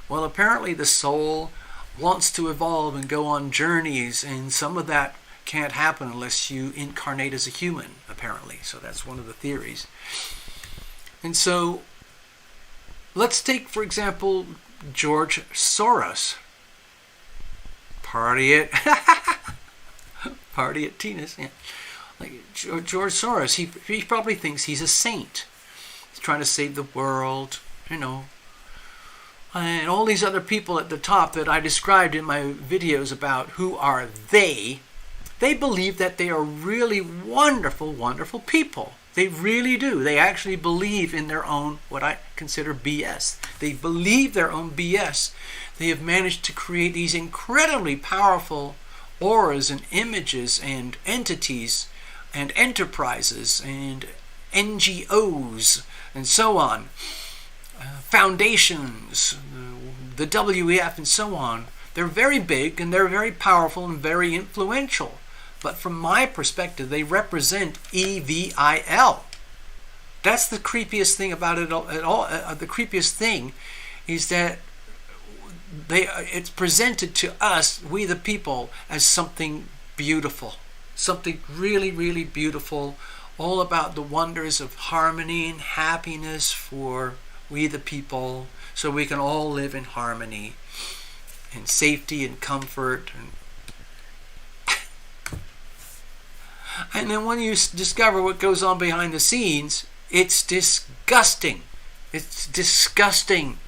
Well, apparently the soul wants to evolve and go on journeys, and some of that can't happen unless you incarnate as a human, apparently. So that's one of the theories. And so let's take, for example, George Soros. Party at Tina's. Yeah. Like George Soros, he probably thinks he's a saint. He's trying to save the world, you know. And all these other people at the top that I described in my videos about who are they believe that they are really wonderful, wonderful people. They really do. They actually believe in their own, what I consider BS. They believe their own BS. They have managed to create these incredibly powerful auras and images and entities and enterprises and NGOs and so on. Foundations, the WEF and so on. They're very big and they're very powerful and very influential. But from my perspective, they represent EVIL. That's the creepiest thing about it all. The creepiest thing is that it's presented to us, we the people, as something beautiful. Something really, really beautiful. All about the wonders of harmony and happiness for we the people, so we can all live in harmony and safety and comfort. And then when you discover what goes on behind the scenes, it's disgusting. It's disgusting.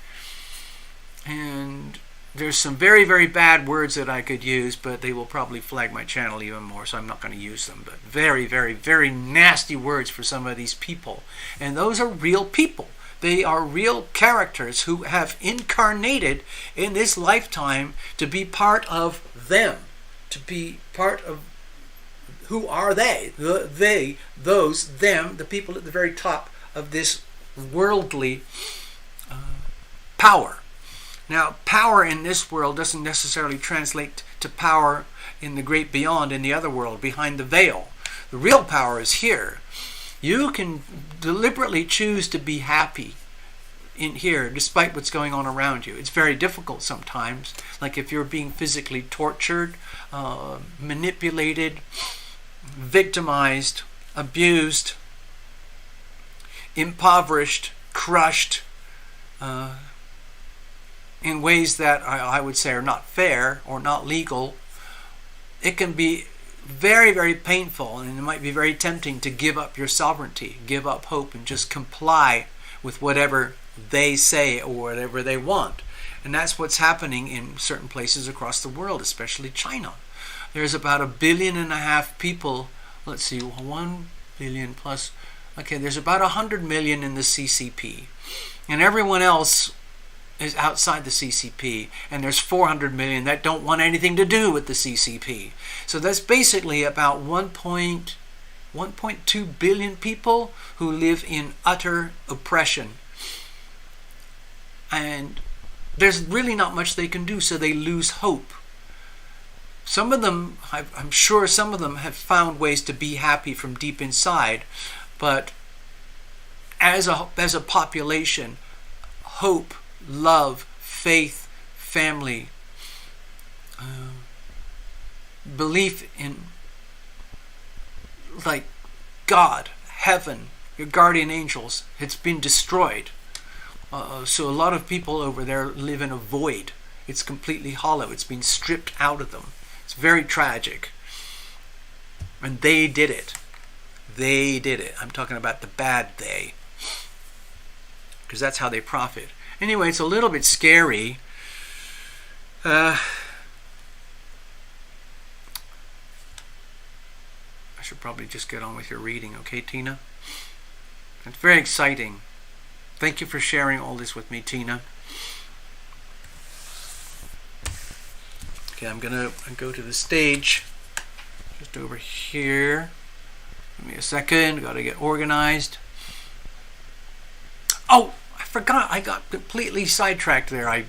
And there's some very, very bad words that I could use, but they will probably flag my channel even more, so I'm not going to use them. But very, very, very nasty words for some of these people. And those are real people. They are real characters who have incarnated in this lifetime to be part of them. To be part of, who are they? Those, them, the people at the very top of this worldly power. Now, power in this world doesn't necessarily translate to power in the great beyond, in the other world, behind the veil. The real power is here. You can deliberately choose to be happy in here, despite what's going on around you. It's very difficult sometimes, like if you're being physically tortured, manipulated, victimized, abused, impoverished, crushed, in ways that I would say are not fair or not legal. It can be very, very painful, and it might be very tempting to give up your sovereignty, give up hope, and just comply with whatever they say or whatever they want. And that's what's happening in certain places across the world, especially China. There's about 1.5 billion people. Let's see, 1 billion plus. Okay, there's about 100 million in the CCP. And everyone else is outside the CCP, and there's 400 million that don't want anything to do with the CCP. So that's basically about 1.2 billion people who live in utter oppression. And there's really not much they can do, so they lose hope. Some of them, I'm sure some of them have found ways to be happy from deep inside, but as a population, hope, love, faith, family, belief in like God, heaven, your guardian angels, it's been destroyed. So a lot of people over there live in a void. It's completely hollow. It's been stripped out of them. It's very tragic. And they did it. They did it. I'm talking about the bad they. Because that's how they profit. Anyway, it's a little bit scary. I should probably just get on with your reading, okay, Tina? It's very exciting. Thank you for sharing all this with me, Tina. Okay, I'm going to go to the stage. Just over here. Give me a second. Got to get organized. Oh, I forgot. I got completely sidetracked there. I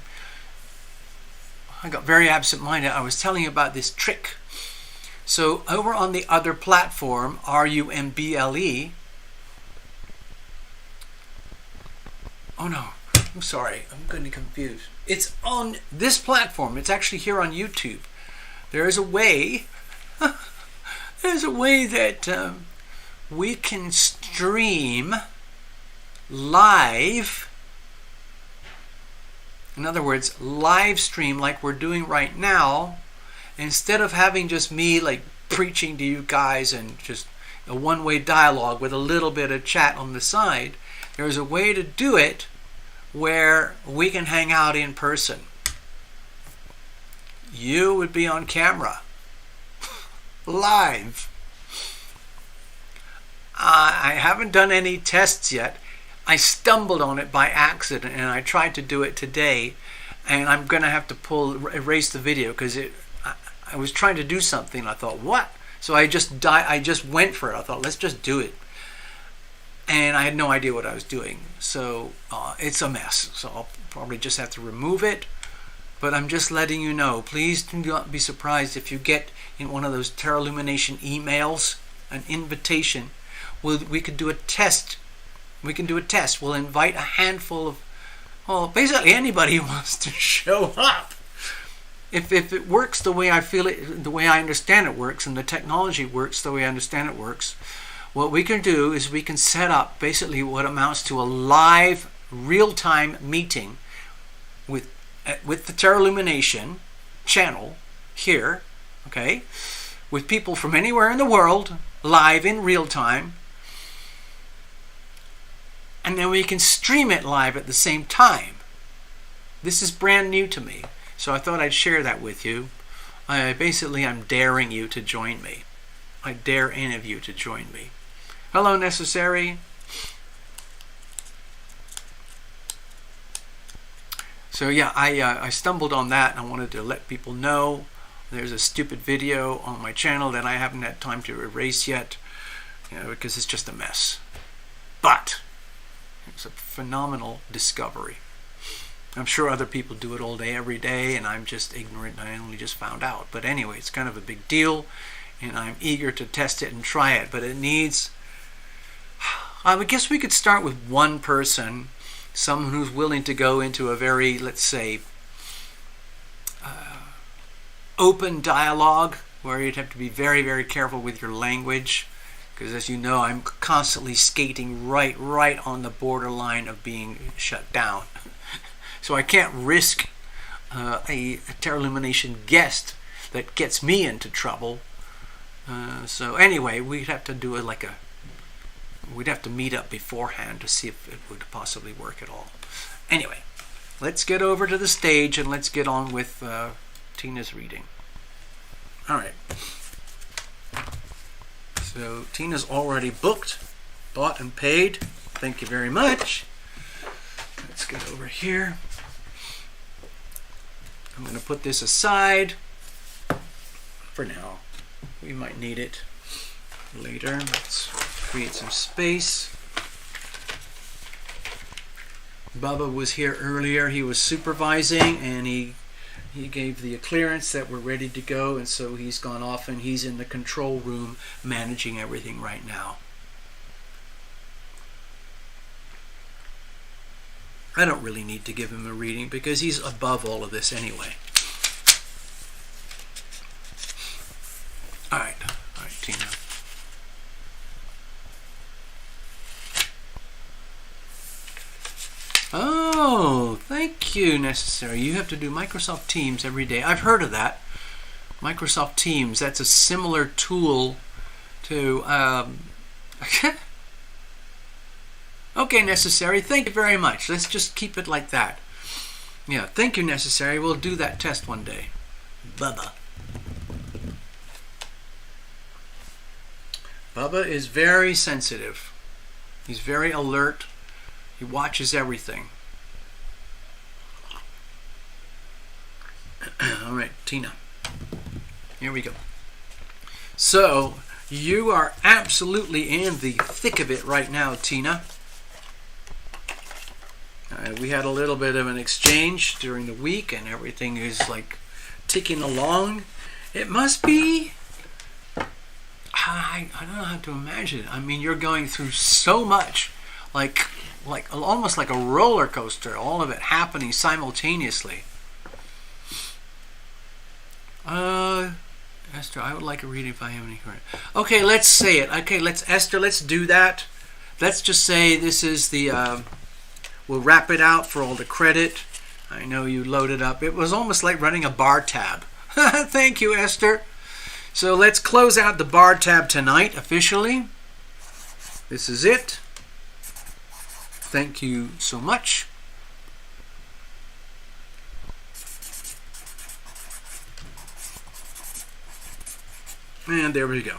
got very absent-minded. I was telling you about this trick. So over on the other platform, RUMBLE. Oh no, I'm sorry, I'm getting confused. It's on this platform. It's actually here on YouTube. There is a way. There's a way that we can stream live. In other words, live stream like we're doing right now, instead of having just me like preaching to you guys and just a one-way dialogue with a little bit of chat on the side. There's a way to do it where we can hang out in person. You would be on camera, live. I haven't done any tests yet. I stumbled on it by accident, and I tried to do it today, and I'm going to have to erase the video because I was trying to do something. I thought, what? So I just went for it. I thought, let's just do it. And I had no idea what I was doing. So it's a mess. So I'll probably just have to remove it. But I'm just letting you know. Please do not be surprised if you get in one of those TarotLumination emails an invitation. We could do a test. We can do a test. We'll invite a handful of, well, basically anybody who wants to show up. If it works the way I feel it, the way I understand it works, and the technology works the way I understand it works, what we can do is we can set up basically what amounts to a live, real-time meeting with the TarotLumination channel here, okay, with people from anywhere in the world, live in real time, and then we can stream it live at the same time. This is brand new to me. So I thought I'd share that with you. Basically, I'm daring you to join me. I dare any of you to join me. Hello, Necessary. So yeah, I stumbled on that, and I wanted to let people know there's a stupid video on my channel that I haven't had time to erase yet, because it's just a mess. But it's a phenomenal discovery. I'm sure other people do it all day, every day, and I'm just ignorant. I only just found out. But anyway, it's kind of a big deal, and I'm eager to test it and try it. But it needs, I guess we could start with one person, someone who's willing to go into a very, let's say, open dialogue, where you'd have to be very, very careful with your language. Because as you know, I'm constantly skating right on the borderline of being shut down. So I can't risk a TarotLumination guest that gets me into trouble. So anyway, we'd have to do it we'd have to meet up beforehand to see if it would possibly work at all. Anyway, let's get over to the stage and let's get on with Tina's reading. All right. So Tina's already booked, bought and paid. Thank you very much. Let's get over here. I'm going to put this aside for now. We might need it later. Let's create some space. Bubba was here earlier. He was supervising, and he gave the clearance that we're ready to go, and so he's gone off and he's in the control room managing everything right now. I don't really need to give him a reading because he's above all of this anyway. All right, Tina. Oh, thank you, Necessary. You have to do Microsoft Teams every day. I've heard of that. Microsoft Teams, that's a similar tool to... Okay, Necessary, thank you very much. Let's just keep it like that. Yeah, thank you, Necessary. We'll do that test one day. Bubba. Bubba is very sensitive. He's very alert. He watches everything. All right, Tina. Here we go. So, you are absolutely in the thick of it right now, Tina. We had a little bit of an exchange during the week, and everything is like ticking along. It must be, I don't know how to imagine it. I mean, you're going through so much. Like, like almost like a roller coaster, all of it happening simultaneously. Esther, I would like a reading if I have any current. Okay, let's say it. Okay, Esther, let's do that. Let's just say this is the, we'll wrap it out for all the credit. I know you loaded up. It was almost like running a bar tab. Thank you, Esther. So let's close out the bar tab tonight officially. This is it. Thank you so much. And there we go.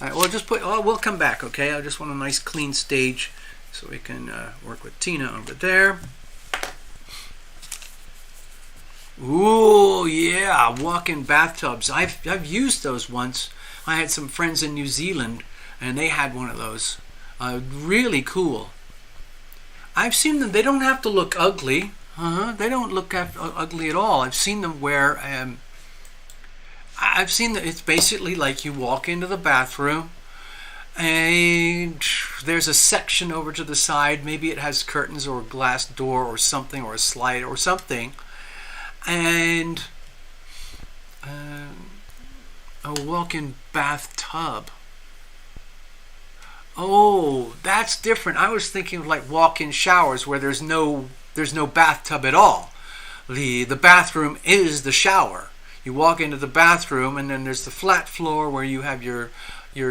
All right, we'll come back, okay? I just want a nice clean stage so we can work with Tina over there. Ooh, yeah, walk-in bathtubs. I've used those once. I had some friends in New Zealand, and they had one of those. Really cool. I've seen them. They don't have to look ugly. They don't look ugly at all. I've seen them where I've seen that it's basically like you walk into the bathroom and there's a section over to the side. Maybe it has curtains or a glass door or something, or a slide or something, and a walk-in bathtub. Oh, that's different. I was thinking of like walk-in showers where there's no bathtub at all. The bathroom is the shower. You walk into the bathroom, and then there's the flat floor where you have your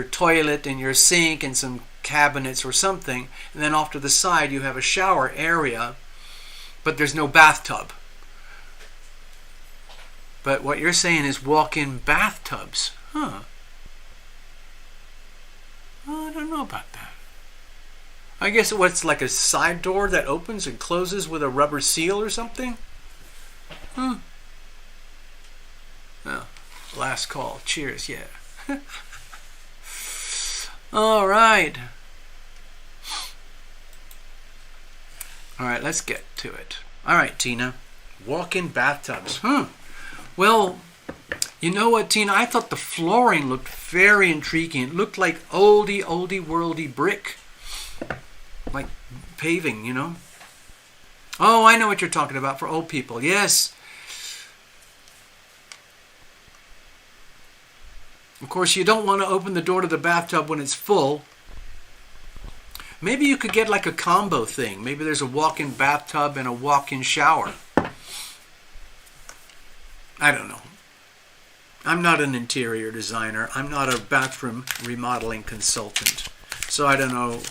toilet and your sink and some cabinets or something, and then off to the side you have a shower area, but there's no bathtub. But what you're saying is walk-in bathtubs. I don't know about that. I guess what's like a side door that opens and closes with a rubber seal or something? Well, last call. Cheers, yeah. All right. All right, let's get to it. All right, Tina. Walk-in bathtubs. Well, you know what, Tina? I thought the flooring looked very intriguing. It looked like oldie worldy brick. Like paving, you know? Oh, I know what you're talking about for old people. Yes. Of course, you don't want to open the door to the bathtub when it's full. Maybe you could get like a combo thing. Maybe there's a walk-in bathtub and a walk-in shower. I don't know. I'm not an interior designer. I'm not a bathroom remodeling consultant. So I don't know.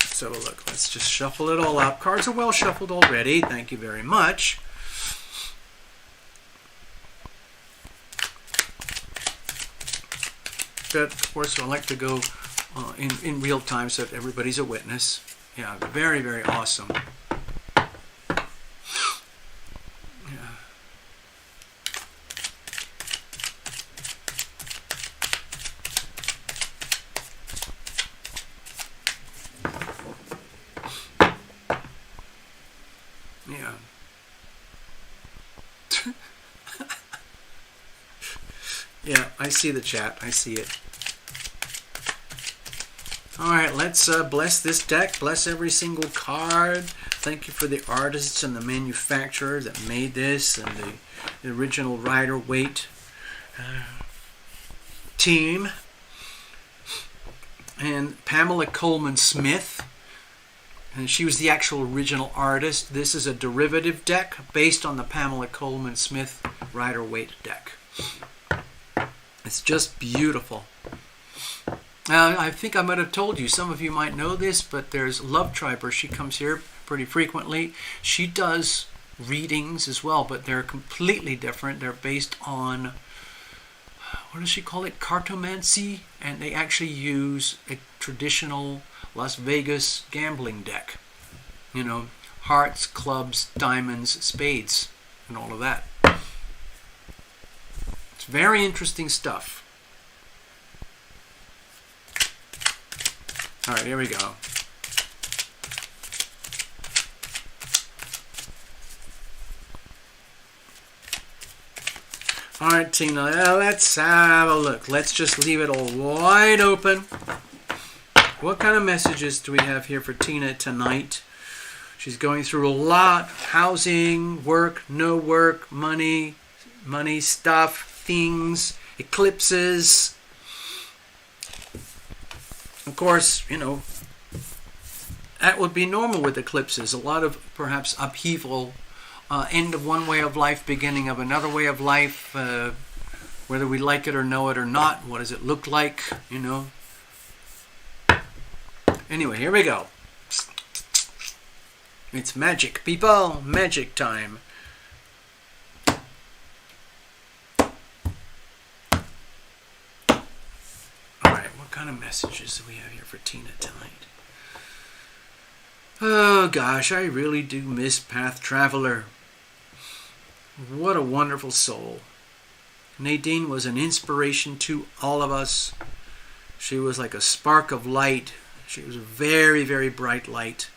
So look, let's just shuffle it all up. Cards are well shuffled already. Thank you very much. But of course, I like to go in real time so that everybody's a witness. Yeah, very, very awesome. Yeah, I see the chat. I see it. All right, let's bless this deck. Bless every single card. Thank you for the artists and the manufacturer that made this, and the original Rider-Waite team. And Pamela Coleman Smith. And she was the actual original artist. This is a derivative deck based on the Pamela Coleman Smith Rider-Waite deck. It's just beautiful. I think I might have told you, some of you might know this, but there's Love Triber. She comes here pretty frequently. She does readings as well, but they're completely different. They're based on, what does she call it? Cartomancy. And they actually use a traditional Las Vegas gambling deck. You know, hearts, clubs, diamonds, spades, and all of that. It's very interesting stuff. All right, here we go. All right, Tina, let's have a look. Let's just leave it all wide open. What kind of messages do we have here for Tina tonight? She's going through a lot. Housing, work, no work, money, stuff, things, eclipses. Of course, you know, that would be normal with eclipses. A lot of perhaps upheaval. End of one way of life, beginning of another way of life, whether we like it or know it or not. What does it look like, you know? Anyway, here we go. It's magic, people. Magic time. Alright, what kind of messages do we have here for Tina tonight? Oh gosh, I really do miss Path Traveler. What a wonderful soul. Nadine was an inspiration to all of us. She was like a spark of light. She was a very, very bright light.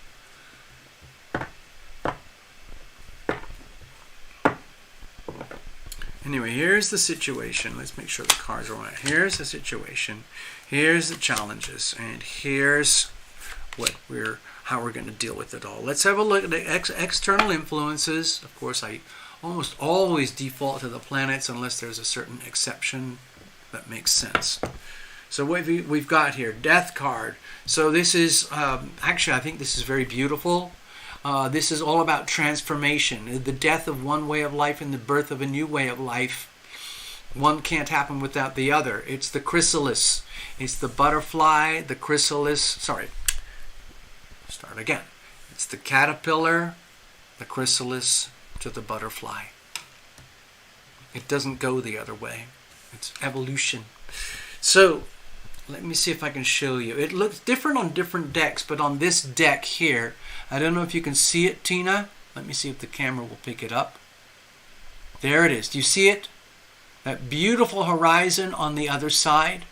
Anyway, here's the situation. Let's make sure the cards are right. Here's the situation. Here's the challenges. And here's how we're going to deal with it all. Let's have a look at the external influences. Of course, I almost always default to the planets unless there's a certain exception that makes sense. So what we've got here, Death card. So this is, actually I think this is very beautiful. This is all about transformation. The death of one way of life and the birth of a new way of life. One can't happen without the other. It's the chrysalis. It's the butterfly, the chrysalis. Sorry. Start again. It's the caterpillar, the chrysalis, to the butterfly. It doesn't go the other way. It's evolution. So, let me see if I can show you. It looks different on different decks, but on this deck here, I don't know if you can see it, Tina. Let me see if the camera will pick it up. There it is. Do you see it? That beautiful horizon on the other side.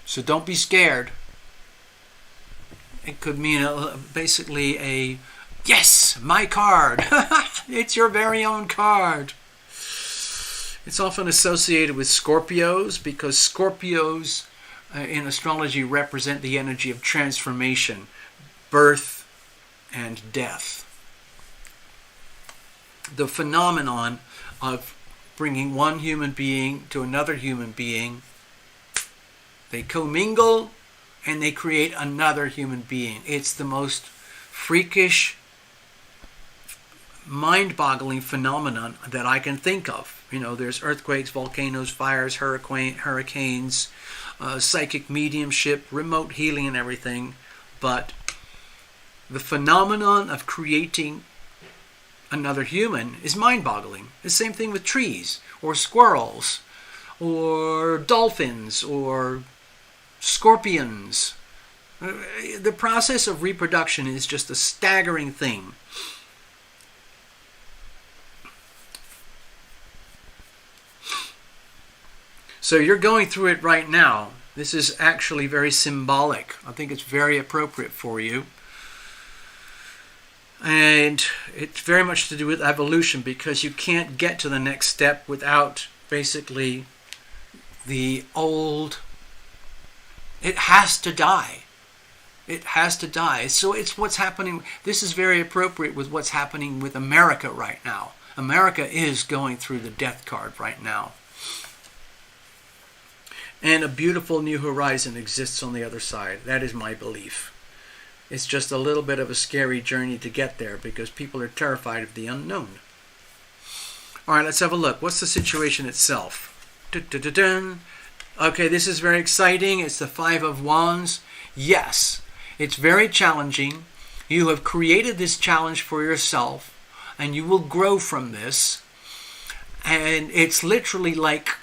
So don't be scared. It could mean basically a, yes, my card. It's your very own card. It's often associated with Scorpios because Scorpios in astrology represent the energy of transformation, birth, and death. The phenomenon of bringing one human being to another human being, they commingle and they create another human being. It's the most freakish, mind-boggling phenomenon that I can think of. You know, there's earthquakes, volcanoes, fires, hurricanes, psychic mediumship, remote healing and everything. But the phenomenon of creating another human is mind-boggling. The same thing with trees, or squirrels, or dolphins, or scorpions. The process of reproduction is just a staggering thing. So you're going through it right now. This is actually very symbolic. I think it's very appropriate for you. And it's very much to do with evolution because you can't get to the next step without basically the old. It has to die. It has to die. So it's what's happening. This is very appropriate with what's happening with America right now. America is going through the death card right now. And a beautiful new horizon exists on the other side. That is my belief. It's just a little bit of a scary journey to get there because people are terrified of the unknown. All right, let's have a look. What's the situation itself? Dun-dun-dun-dun. Okay, this is very exciting. It's the Five of Wands. Yes, it's very challenging. You have created this challenge for yourself, and you will grow from this. And it's literally like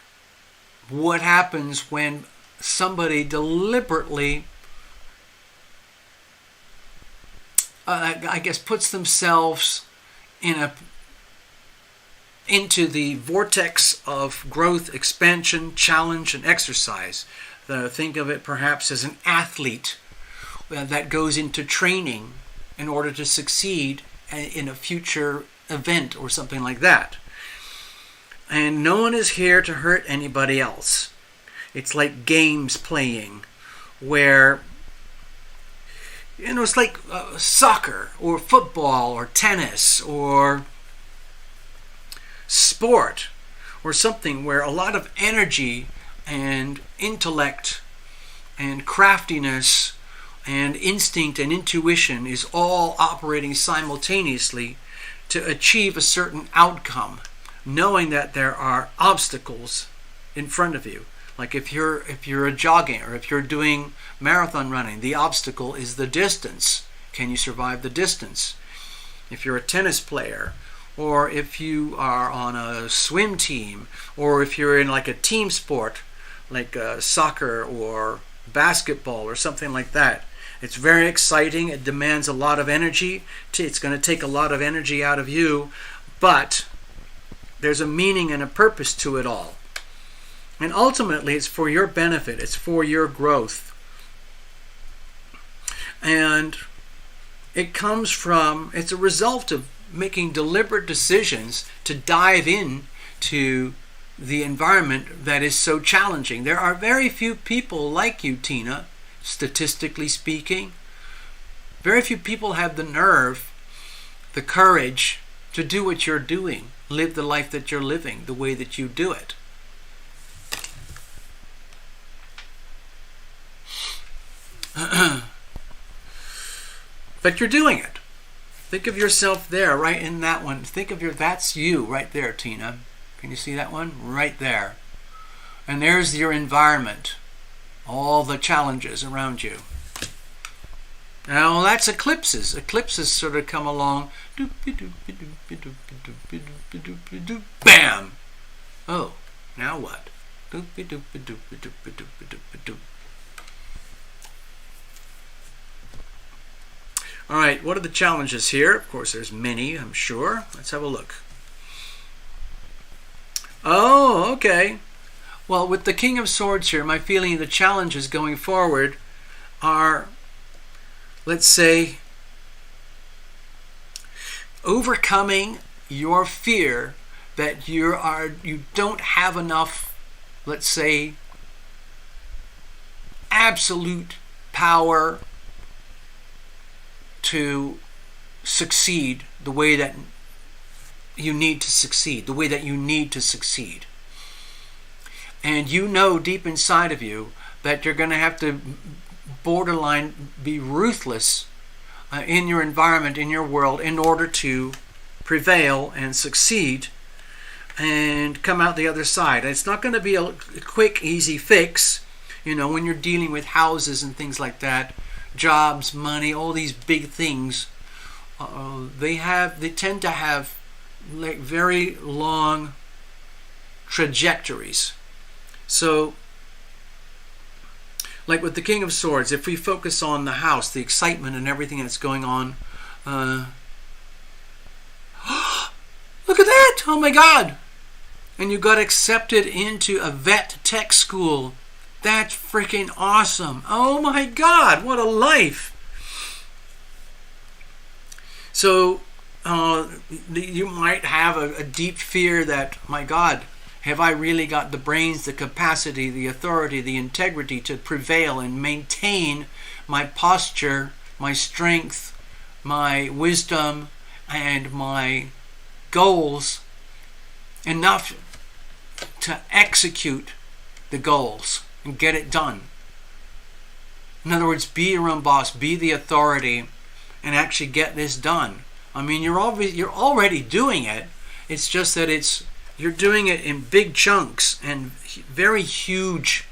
what happens when somebody deliberately, I guess, puts themselves into the vortex of growth, expansion, challenge, and exercise. Think of it perhaps as an athlete that goes into training in order to succeed in a future event or something like that. And no one is here to hurt anybody else. It's like games playing where, it's like soccer or football or tennis or sport or something where a lot of energy and intellect and craftiness and instinct and intuition is all operating simultaneously to achieve a certain outcome, knowing that there are obstacles in front of you. Like if you're jogging or if you're doing marathon running, the obstacle is the distance. Can you survive the distance? If you're a tennis player, or if you are on a swim team, or if you're in like a team sport, like soccer or basketball or something like that, it's very exciting. It demands a lot of energy. It's going to take a lot of energy out of you, but there's a meaning and a purpose to it all. And ultimately, it's for your benefit. It's for your growth. And it's a result of making deliberate decisions to dive in to the environment that is so challenging. There are very few people like you, Tina, statistically speaking. Very few people have the nerve, the courage to do what you're doing, live the life that you're living, the way that you do it. But you're doing it. Think of yourself there, right in that one. That's you right there, Tina. Can you see that one? Right there. And there's your environment. All the challenges around you. Now that's eclipses. Eclipses sort of come along. Bam! Oh, now what? All right, what are the challenges here? Of course, there's many, I'm sure. Let's have a look. Oh, okay. Well, with the King of Swords here, my feeling the challenges going forward are, let's say, overcoming your fear that you don't have enough, let's say, absolute power to succeed the way that you need to succeed, And you know deep inside of you that you're going to have to borderline be ruthless in your environment, in your world, in order to prevail and succeed and come out the other side. It's not going to be a quick, easy fix, when you're dealing with houses and things like that, jobs, money, all these big things. They tend to have like very long trajectories. So, like with the King of Swords, if we focus on the house, the excitement and everything that's going on, look at that! Oh my God! And you got accepted into a vet tech school. That's freaking awesome. Oh my God, what a life. So you might have a deep fear that, my God, have I really got the brains, the capacity, the authority, the integrity to prevail and maintain my posture, my strength, my wisdom, and my goals enough to execute the goals and get it done. In other words, be your own boss, be the authority, and actually get this done. I mean, you're already doing it. It's just that you're doing it in big chunks and very huge.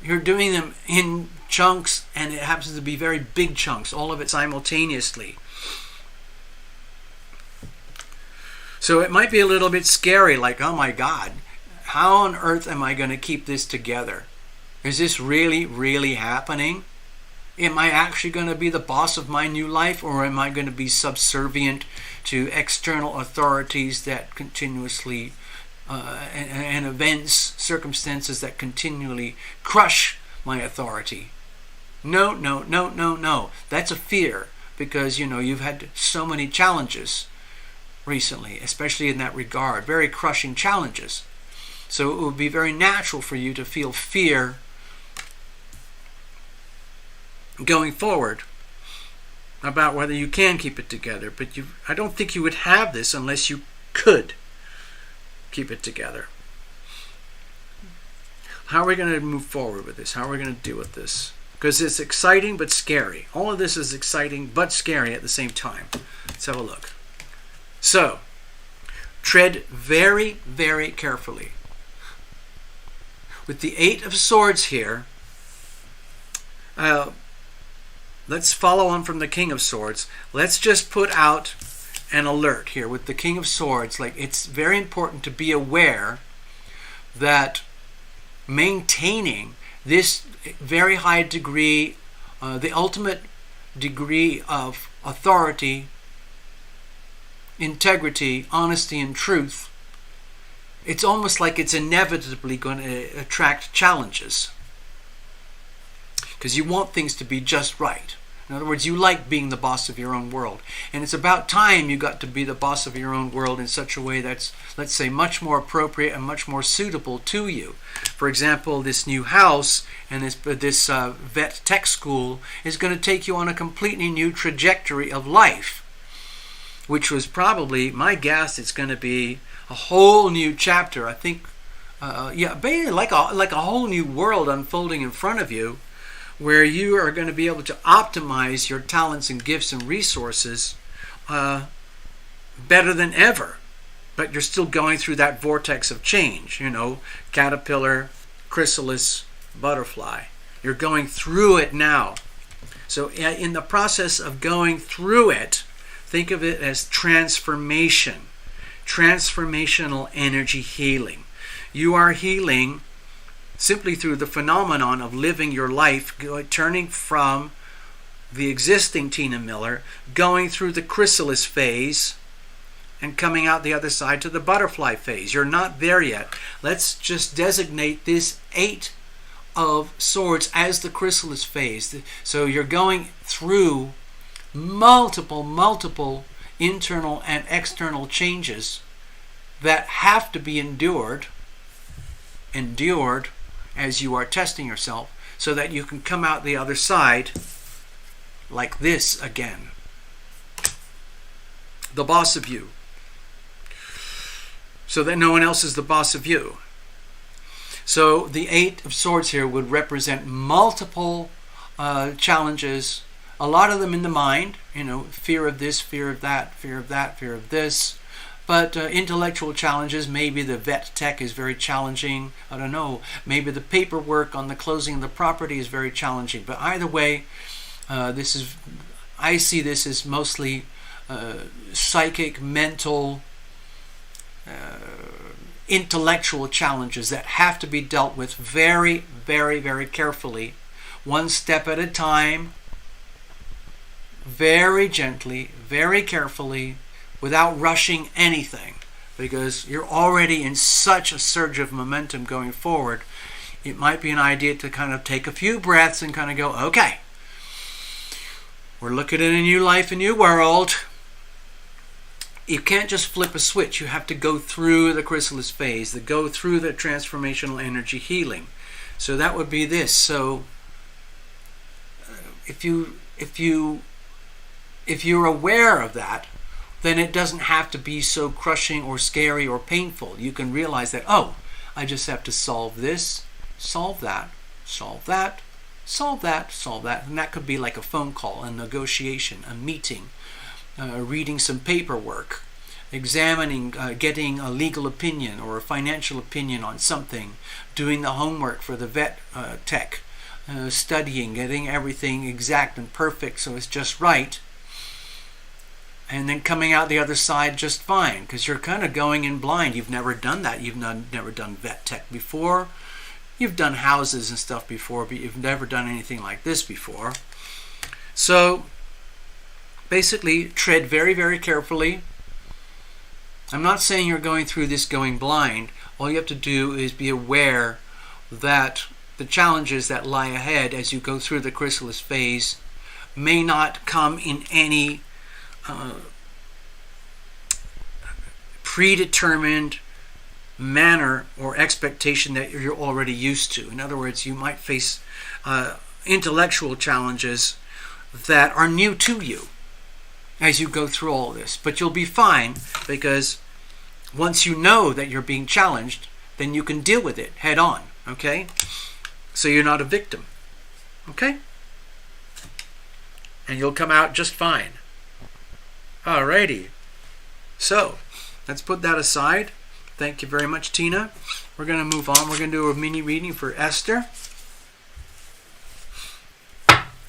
You're doing them in chunks, and it happens to be very big chunks, all of it simultaneously. So it might be a little bit scary, like, oh my God, how on earth am I going to keep this together? Is this really, really happening? Am I actually going to be the boss of my new life, or am I going to be subservient to external authorities that continuously, and events, circumstances that continually crush my authority? No. That's a fear, because you've had so many challenges. recently, especially in that regard, very crushing challenges. So it would be very natural for you to feel fear going forward about whether you can keep it together. But I don't think you would have this unless you could keep it together. How are we going to move forward with this? How are we going to deal with this? Because it's exciting but scary. All of this is exciting but scary at the same time. Let's have a look. So, tread very, very carefully. With the Eight of Swords here, let's follow on from the King of Swords. Let's just put out an alert here with the King of Swords. Like, it's very important to be aware that maintaining this very high degree, the ultimate degree of authority, integrity, honesty, and truth, it's almost like it's inevitably going to attract challenges. Because you want things to be just right. In other words, you like being the boss of your own world. And it's about time you got to be the boss of your own world in such a way that's, let's say, much more appropriate and much more suitable to you. For example, this new house and this vet tech school is going to take you on a completely new trajectory of life, which was probably, my guess, it's going to be a whole new chapter. I think, basically like a whole new world unfolding in front of you, where you are going to be able to optimize your talents and gifts and resources better than ever. But you're still going through that vortex of change, caterpillar, chrysalis, butterfly. You're going through it now. So in the process of going through it, think of it as transformation, transformational energy healing. You are healing simply through the phenomenon of living your life, turning from the existing Tina Miller, going through the chrysalis phase, and coming out the other side to the butterfly phase. You're not there yet. Let's just designate this Eight of Swords as the chrysalis phase. So you're going through multiple internal and external changes that have to be endured as you are testing yourself, so that you can come out the other side like this again. The boss of you. So that no one else is the boss of you. So the Eight of Swords here would represent multiple challenges, a lot of them in the mind, fear of this, fear of that, fear of that, fear of this. But intellectual challenges, maybe the vet tech is very challenging. I don't know. Maybe the paperwork on the closing of the property is very challenging. But either way, I see this as mostly psychic, mental, intellectual challenges that have to be dealt with very, very, very carefully, one step at a time, very gently, very carefully, without rushing anything, because you're already in such a surge of momentum going forward. It might be an idea to kind of take a few breaths and kind of go, okay, we're looking at a new life, a new world. You can't just flip a switch. You have to go through the chrysalis phase, to go through the transformational energy healing. So that would be this. So if you're aware of that, then it doesn't have to be so crushing or scary or painful. You can realize that, I just have to solve this, solve that, solve that, solve that, solve that. And that could be like a phone call, a negotiation, a meeting, reading some paperwork, examining, getting a legal opinion or a financial opinion on something, doing the homework for the vet tech, studying, getting everything exact and perfect so it's just right. And then coming out the other side just fine, because you're kind of going in blind. You've never done that. You've never done vet tech before. You've done houses and stuff before, but you've never done anything like this before. So basically, tread very, very carefully. I'm not saying you're going through this going blind. All you have to do is be aware that the challenges that lie ahead as you go through the chrysalis phase may not come in any predetermined manner or expectation that you're already used to. In other words, you might face intellectual challenges that are new to you as you go through all this. But you'll be fine, because once you know that you're being challenged, then you can deal with it head on, okay? So you're not a victim, okay? And you'll come out just fine. Alrighty. So, let's put that aside. Thank you very much, Tina. We're going to move on. We're going to do a mini reading for Esther.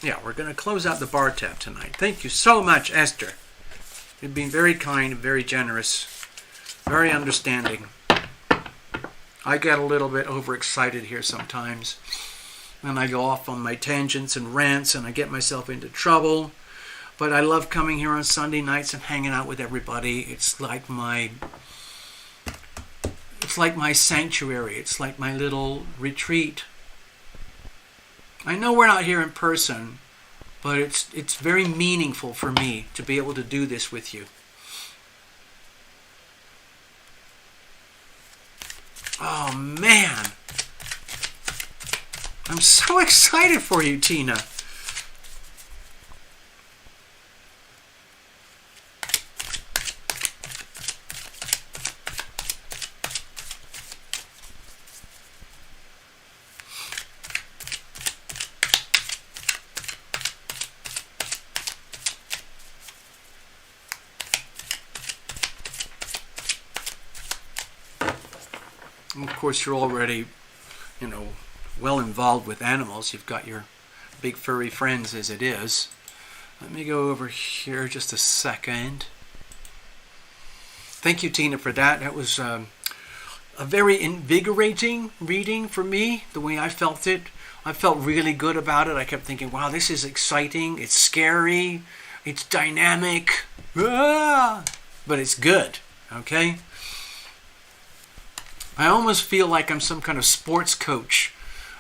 Yeah, we're going to close out the bar tab tonight. Thank you so much, Esther. You've been very kind, very generous, very understanding. I get a little bit overexcited here sometimes, and I go off on my tangents and rants, and I get myself into trouble. But I love coming here on Sunday nights and hanging out with everybody. It's like my sanctuary. It's like my little retreat. I know we're not here in person, but it's very meaningful for me to be able to do this with you. Oh man, I'm so excited for you, Tina. Of course, you're already, well involved with animals. You've got your big furry friends as it is. Let me go over here just a second. Thank you, Tina, for that. That was a very invigorating reading for me, the way I felt it. I felt really good about it. I kept thinking, wow, this is exciting. It's scary. It's dynamic. But it's good, okay? I almost feel like I'm some kind of sports coach,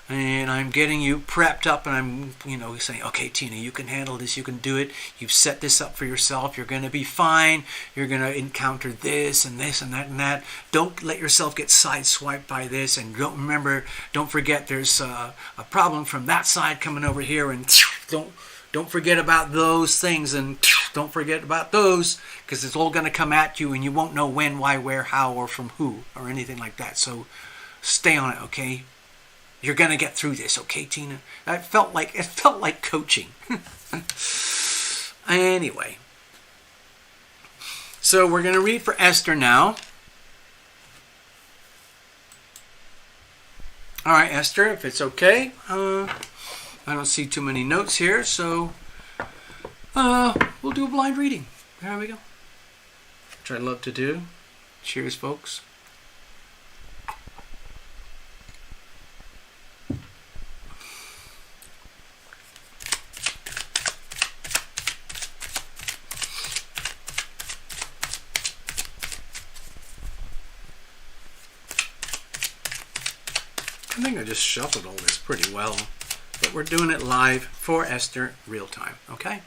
and I'm getting you prepped up, and I'm, saying, okay, Tina, you can handle this, you can do it, you've set this up for yourself, you're going to be fine, you're going to encounter this and this and that and that. Don't let yourself get sideswiped by this, and don't forget there's a problem from that side coming over here, and don't forget about those things, and don't forget about those, because it's all going to come at you, and you won't know when, why, where, how, or from who, or anything like that. So stay on it, okay? You're going to get through this, okay, Tina? It felt like coaching. Anyway. So we're going to read for Esther now. All right, Esther, if it's okay. I don't see too many notes here, so we'll do a blind reading. There we go. Which I love to do. Cheers, folks. I think I just shuffled all this pretty well, but we're doing it live for Esther, real time, okay?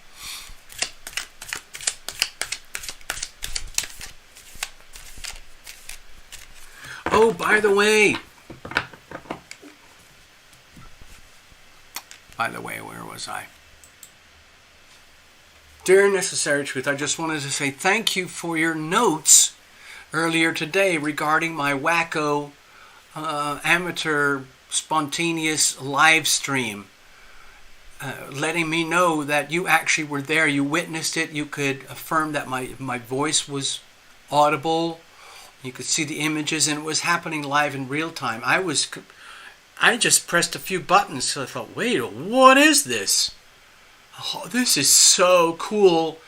Oh, by the way, where was I? Dear Necessary Truth, I just wanted to say thank you for your notes earlier today regarding my wacko amateur spontaneous live stream, letting me know that you actually were there, you witnessed it, you could affirm that my voice was audible, you could see the images, and it was happening live in real time. I just pressed a few buttons, so I thought, wait, what is this? Oh, this is so cool.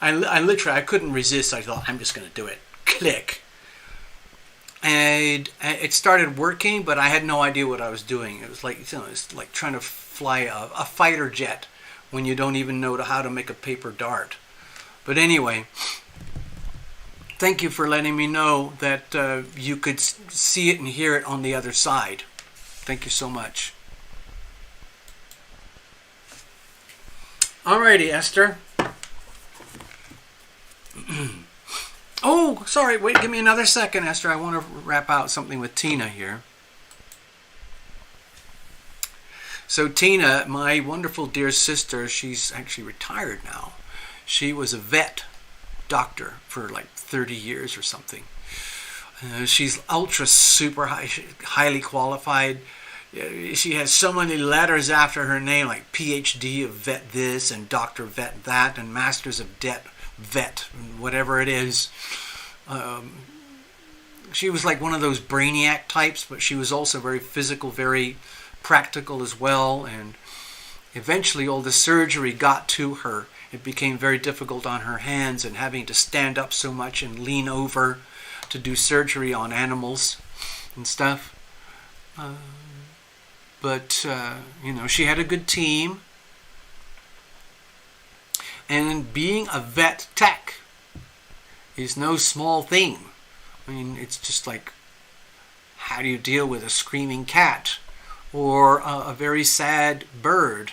I couldn't resist. I thought, I'm just going to do it. Click. And it started working, but I had no idea what I was doing. It was like, it's like trying to fly a fighter jet when you don't even know how to make a paper dart. But anyway, thank you for letting me know that you could see it and hear it on the other side. Thank you so much. Alrighty, Esther. Oh, sorry, wait, give me another second, Esther. I want to wrap out something with Tina here. So Tina, my wonderful dear sister, she's actually retired now. She was a vet doctor for like 30 years or something. She's ultra super highly qualified. She has so many letters after her name, like PhD of vet this and Dr. vet that and Masters of vet, whatever it is. She was like one of those brainiac types, but she was also very physical, very practical as well. And eventually all the surgery got to her. It became very difficult on her hands, and having to stand up so much and lean over to do surgery on animals and stuff. But she had a good team. And being a vet tech is no small thing. I mean, it's just like, how do you deal with a screaming cat, or a very sad bird,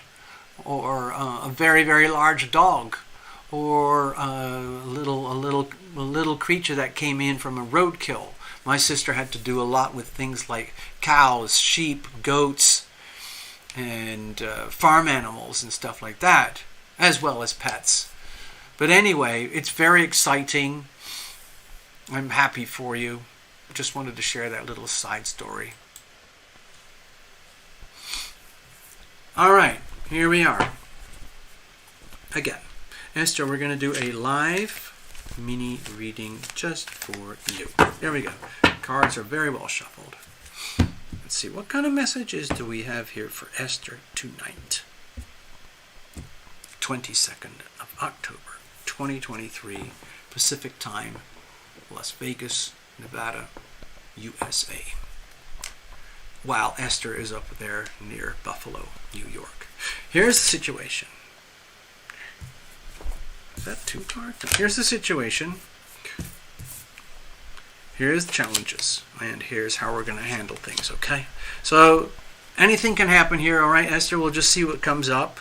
or a very, very large dog, or a little creature that came in from a roadkill. My sister had to do a lot with things like cows, sheep, goats, and farm animals and stuff like that, as well as pets. But anyway, it's very exciting. I'm happy for you. Just wanted to share that little side story. All right, here we are. Again, Esther, we're going to do a live mini reading just for you. There we go. Cards are very well shuffled. Let's see, what kind of messages do we have here for Esther tonight? 22nd of October, 2023, Pacific Time, Las Vegas, Nevada, USA. While Esther is up there near Buffalo, New York. Here's the situation. Is that two cards? No. Here's the situation. Here's the challenges. And here's how we're going to handle things, okay? So, anything can happen here, all right, Esther? We'll just see what comes up.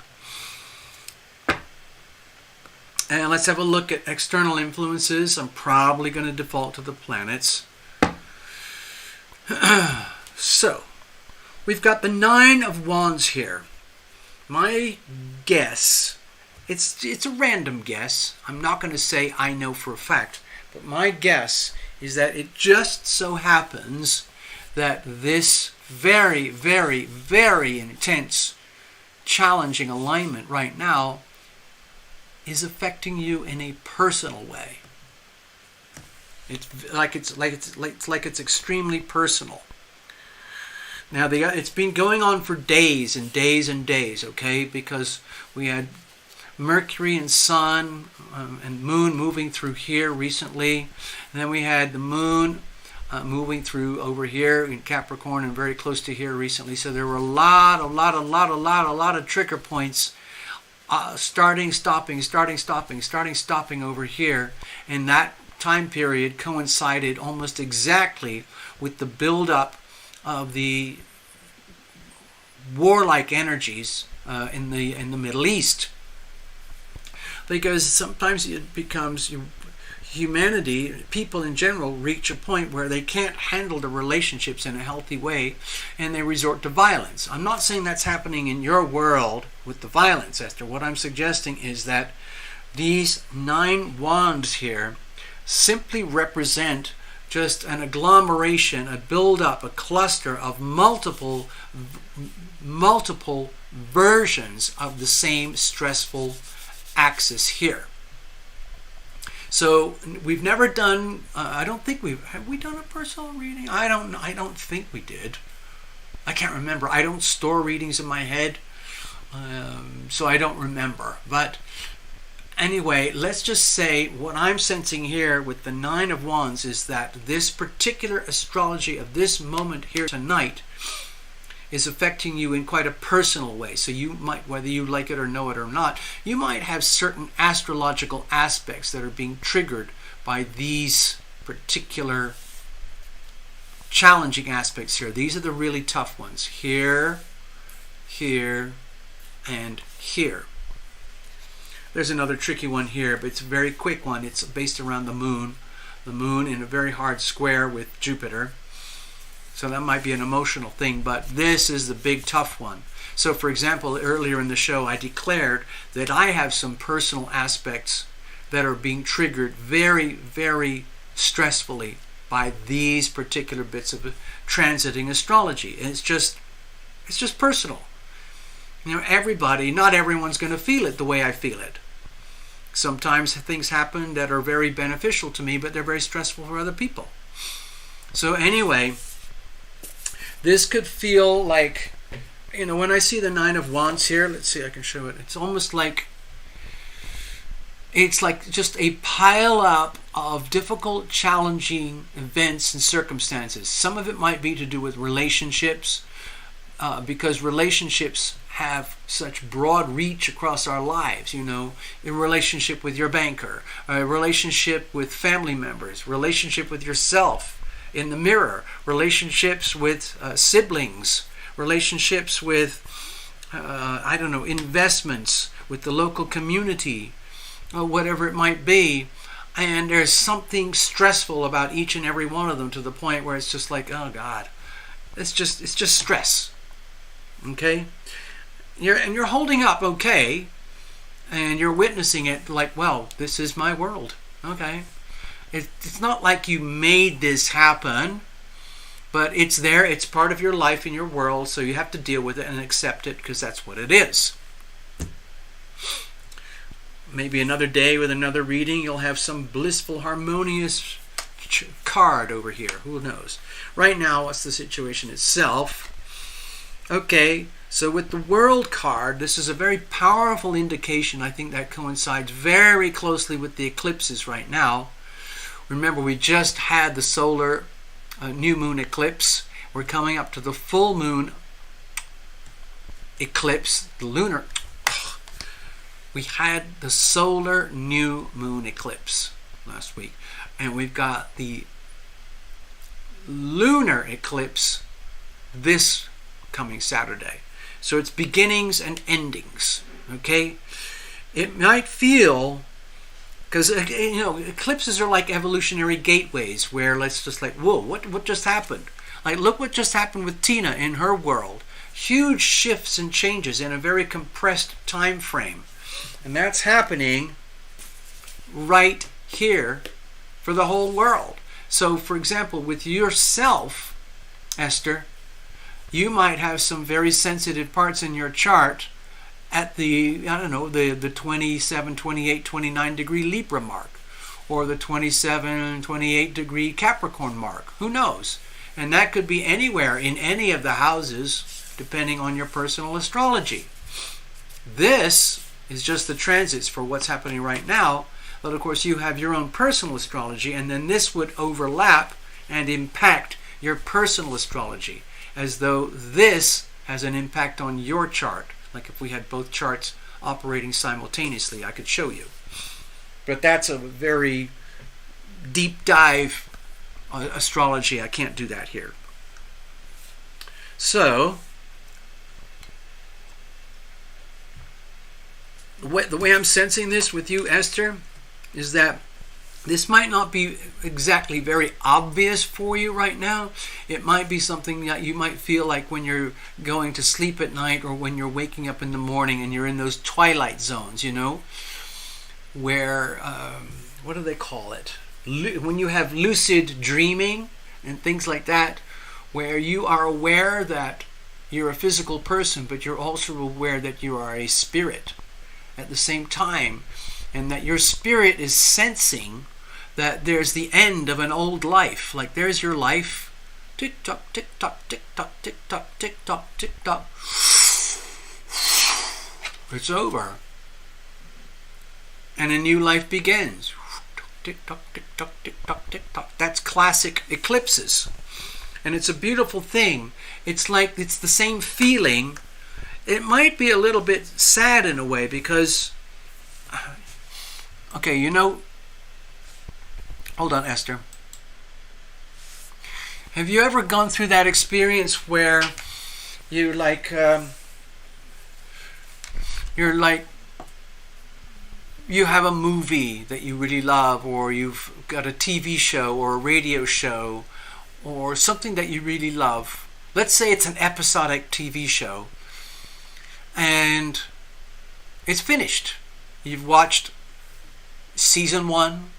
And let's have a look at external influences. I'm probably going to default to the planets. So, we've got the Nine of Wands here. My guess, it's a random guess. I'm not going to say I know for a fact. But my guess is that it just so happens that this very, very, very intense, challenging alignment right now is affecting you in a personal way. It's extremely personal. Now it's been going on for days and days and days, okay? Because we had Mercury and Sun and Moon moving through here recently, and then we had the Moon moving through over here in Capricorn and very close to here recently. So there were a lot of trigger points. Starting, stopping over here, and that time period coincided almost exactly with the build-up of the warlike energies in the Middle East. Because sometimes it becomes humanity, people in general, reach a point where they can't handle the relationships in a healthy way, and they resort to violence. I'm not saying that's happening in your world with the violence, Esther. What I'm suggesting is that these 9 wands here simply represent just an agglomeration, a build-up, a cluster of multiple versions of the same stressful axis here. So we've never done. I don't think have we done a personal reading. I don't think we did. I can't remember. I don't store readings in my head, so I don't remember. But anyway, let's just say what I'm sensing here with the 9 of Wands is that this particular astrology of this moment here tonight is affecting you in quite a personal way. So you might, whether you like it or know it or not, you might have certain astrological aspects that are being triggered by these particular challenging aspects here. These are the really tough ones. Here, here, and here. There's another tricky one here, but it's a very quick one. It's based around the moon. the moon in a very hard square with Jupiter. So that might be an emotional thing, but this is the big tough one. So for example, earlier in the show I declared that I have some personal aspects that are being triggered very, very stressfully by these particular bits of transiting astrology. And it's just personal. Everybody, not everyone's going to feel it the way I feel it. Sometimes things happen that are very beneficial to me, but they're very stressful for other people. So anyway, this could feel like, when I see the Nine of Wands here, let's see, I can show it. It's almost like, it's like just a pile up of difficult, challenging events and circumstances. Some of it might be to do with relationships, because relationships have such broad reach across our lives, a relationship with your banker, a relationship with family members, relationship with yourself in the mirror, relationships with siblings, relationships with, investments, with the local community, whatever it might be. And there's something stressful about each and every one of them, to the point where it's just like, oh God, it's just stress. Okay? You're holding up okay, and you're witnessing it like, well, this is my world. Okay? It's not like you made this happen, but it's there, it's part of your life and your world, so you have to deal with it and accept it, because that's what it is. Maybe another day with another reading, you'll have some blissful, harmonious card over here. Who knows? Right now, what's the situation itself? Okay, so with the World card, this is a very powerful indication. I think that coincides very closely with the eclipses right now. Remember, we just had the solar new moon eclipse. We're coming up to the full moon eclipse, the lunar. We had the solar new moon eclipse last week, and we've got the lunar eclipse this coming Saturday. So it's beginnings and endings. Okay, it might feel, because eclipses are like evolutionary gateways, where let's just like, whoa, what just happened? Like, look what just happened with Tina in her world. Huge shifts and changes in a very compressed time frame. And that's happening right here for the whole world. So, for example, with yourself, Esther, you might have some very sensitive parts in your chart at the 27, 28, 29 degree Libra mark, or the 27, 28 degree Capricorn mark. Who knows? And that could be anywhere in any of the houses, depending on your personal astrology. This is just the transits for what's happening right now. But of course, you have your own personal astrology, and then this would overlap and impact your personal astrology, as though this has an impact on your chart. Like if we had both charts operating simultaneously, I could show you. But that's a very deep dive astrology. I can't do that here. So, the way I'm sensing this with you, Esther, is that this might not be exactly very obvious for you right now. It might be something that you might feel like when you're going to sleep at night, or when you're waking up in the morning and you're in those twilight zones, where, what do they call it? When you have lucid dreaming and things like that, where you are aware that you're a physical person, but you're also aware that you are a spirit at the same time, and that your spirit is sensing that there's the end of an old life. Like there's your life, tick tock, tick tock, tick tock, tick tock, tick tock, tick tock. It's over, and a new life begins. Tick tock, tick tock, tick tock, tick tock. That's classic eclipses, and it's a beautiful thing. It's like it's the same feeling. It might be a little bit sad in a way, because, okay, hold on, Esther. Have you ever gone through that experience where you're like you have a movie that you really love, or you've got a TV show or a radio show or something that you really love. Let's say it's an episodic TV show and it's finished. You've watched season 1,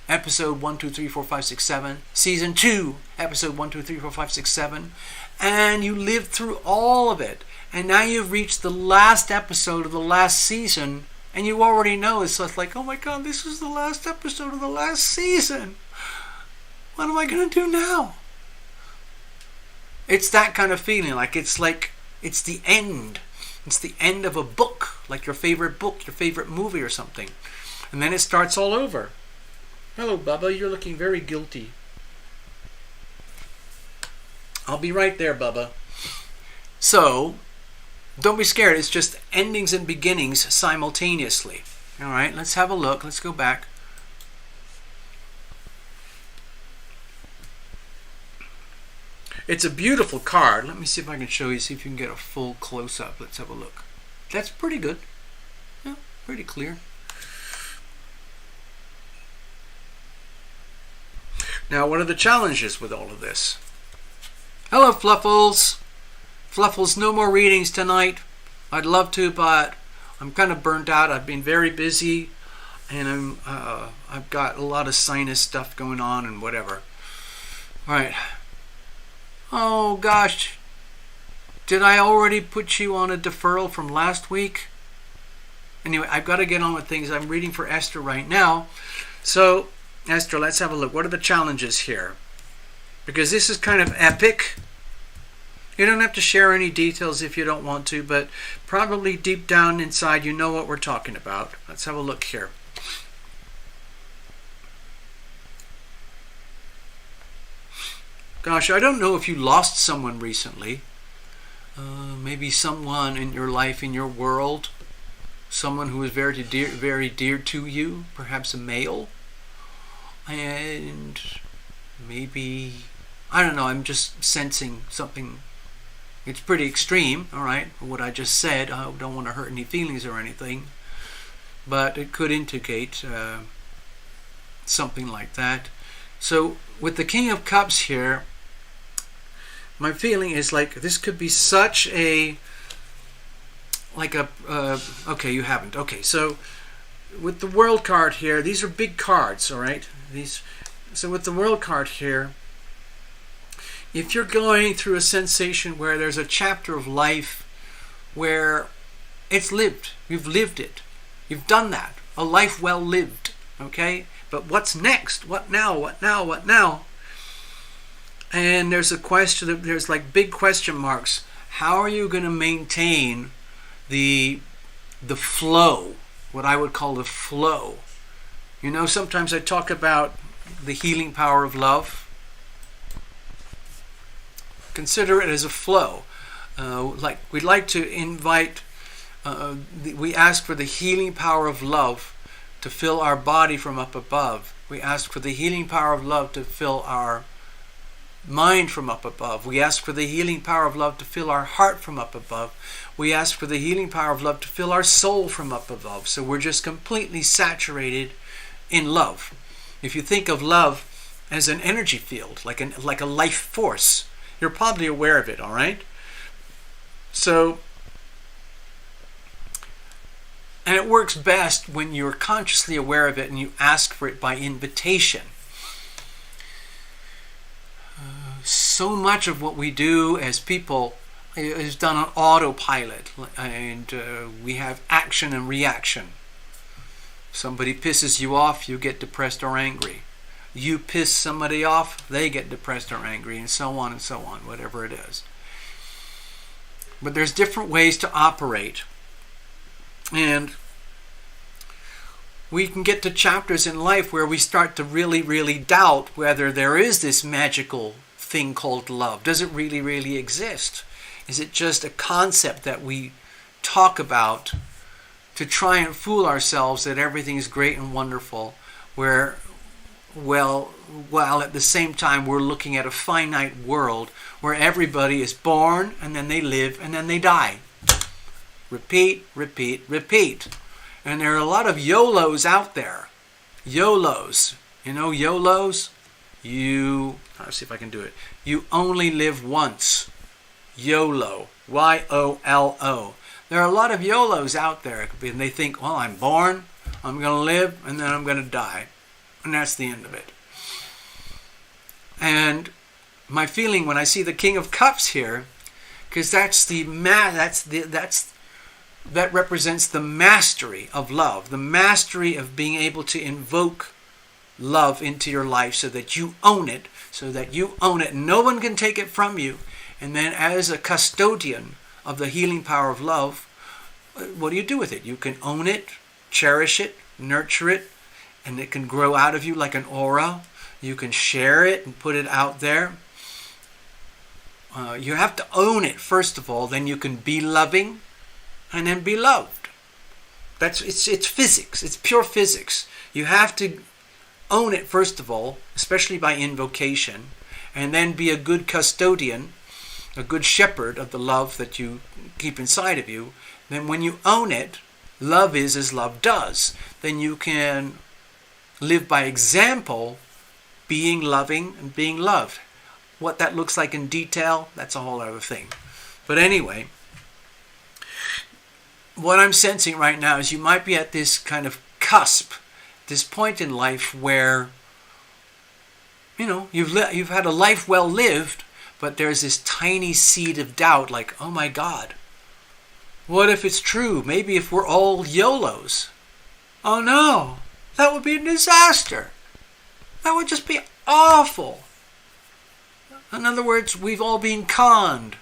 episode 1, 2, 3, 4, 5, 6, 7, season 2, episode 1, 2, 3, 4, 5, 6, 7, and you lived through all of it. And now you've reached the last episode of the last season, and you already know it's just like, oh my God, this is the last episode of the last season. What am I going to do now? It's that kind of feeling, like it's the end. It's the end of a book, like your favorite book, your favorite movie or something. And then it starts all over. Hello, Bubba, you're looking very guilty. I'll be right there, Bubba. So, don't be scared. It's just endings and beginnings simultaneously. All right, let's have a look. Let's go back. It's a beautiful card. Let me see if I can show you, see if you can get a full close-up. Let's have a look. That's pretty good. Yeah, pretty clear. Now, what are the challenges with all of this? Hello, Fluffles. Fluffles, no more readings tonight. I'd love to, but I'm kind of burnt out. I've been very busy, and I've got a lot of sinus stuff going on and whatever. All right. Oh gosh, did I already put you on a deferral from last week? Anyway, I've got to get on with things. I'm reading for Esther right now. So, Esther, let's have a look. What are the challenges here? Because this is kind of epic. You don't have to share any details if you don't want to, but probably deep down inside you know what we're talking about. Let's have a look here. Gosh, I don't know if you lost someone recently. Maybe someone in your life, in your world. Someone who was very dear to you. Perhaps a male. And maybe, I don't know, I'm just sensing something. It's pretty extreme, all right, what I just said. I don't want to hurt any feelings or anything. But it could indicate something like that. So with the King of Cups here, my feeling is like this could be such a, okay, you haven't. Okay, so with the World card here, these are big cards, all right? So with the World card here, if you're going through a sensation where there's a chapter of life where it's lived, you've lived it, you've done that, a life well lived, okay? But what's next? What now? What now? What now? And there's a question, there's like big question marks. How are you going to maintain the flow, what I would call the flow? You know, sometimes I talk about the healing power of love. Consider it as a flow. Like we'd like to invite, we ask for the healing power of love to fill our body from up above. We ask for the healing power of love to fill our mind from up above. We ask for the healing power of love to fill our heart from up above. We ask for the healing power of love to fill our soul from up above. So we're just completely saturated in love. If you think of love as an energy field, like a life force, you're probably aware of it, all right? So, and it works best when you're consciously aware of it and you ask for it by invitation. So much of what we do as people is done on autopilot, and we have action and reaction. Somebody pisses you off, you get depressed or angry. You piss somebody off, they get depressed or angry, and so on, whatever it is. But there's different ways to operate. And we can get to chapters in life where we start to really, really doubt whether there is this magical thing called love. Does it really, really exist? Is it just a concept that we talk about to try and fool ourselves that everything is great and wonderful, where, while at the same time we're looking at a finite world where everybody is born and then they live and then they die. Repeat, repeat, repeat. And there are a lot of YOLOs out there. YOLOs. You know YOLOs? I'll see if I can do it. You only live once. YOLO. YOLO. There are a lot of YOLOs out there. And they think, well, I'm born, I'm going to live, and then I'm going to die. And that's the end of it. And my feeling when I see the King of Cups here, because that represents the mastery of love, the mastery of being able to invoke love into your life so that you own it, no one can take it from you. And then as a custodian of the healing power of love, what do you do with it? You can own it, cherish it, nurture it, and it can grow out of you like an aura. You can share it and put it out there. You have to own it first of all, then you can be loving and then be loved. It's physics. It's pure physics. You have to own it first of all, especially by invocation, and then be a good custodian, a good shepherd of the love that you keep inside of you. Then when you own it, love is as love does. Then you can live by example, being loving and being loved. What that looks like in detail, that's a whole other thing. But anyway, what I'm sensing right now is you might be at this kind of cusp, this point in life where, you've had a life well lived, but there's this tiny seed of doubt, like, oh my God, what if it's true? Maybe if we're all YOLOs. Oh no, that would be a disaster. That would just be awful. In other words, we've all been conned.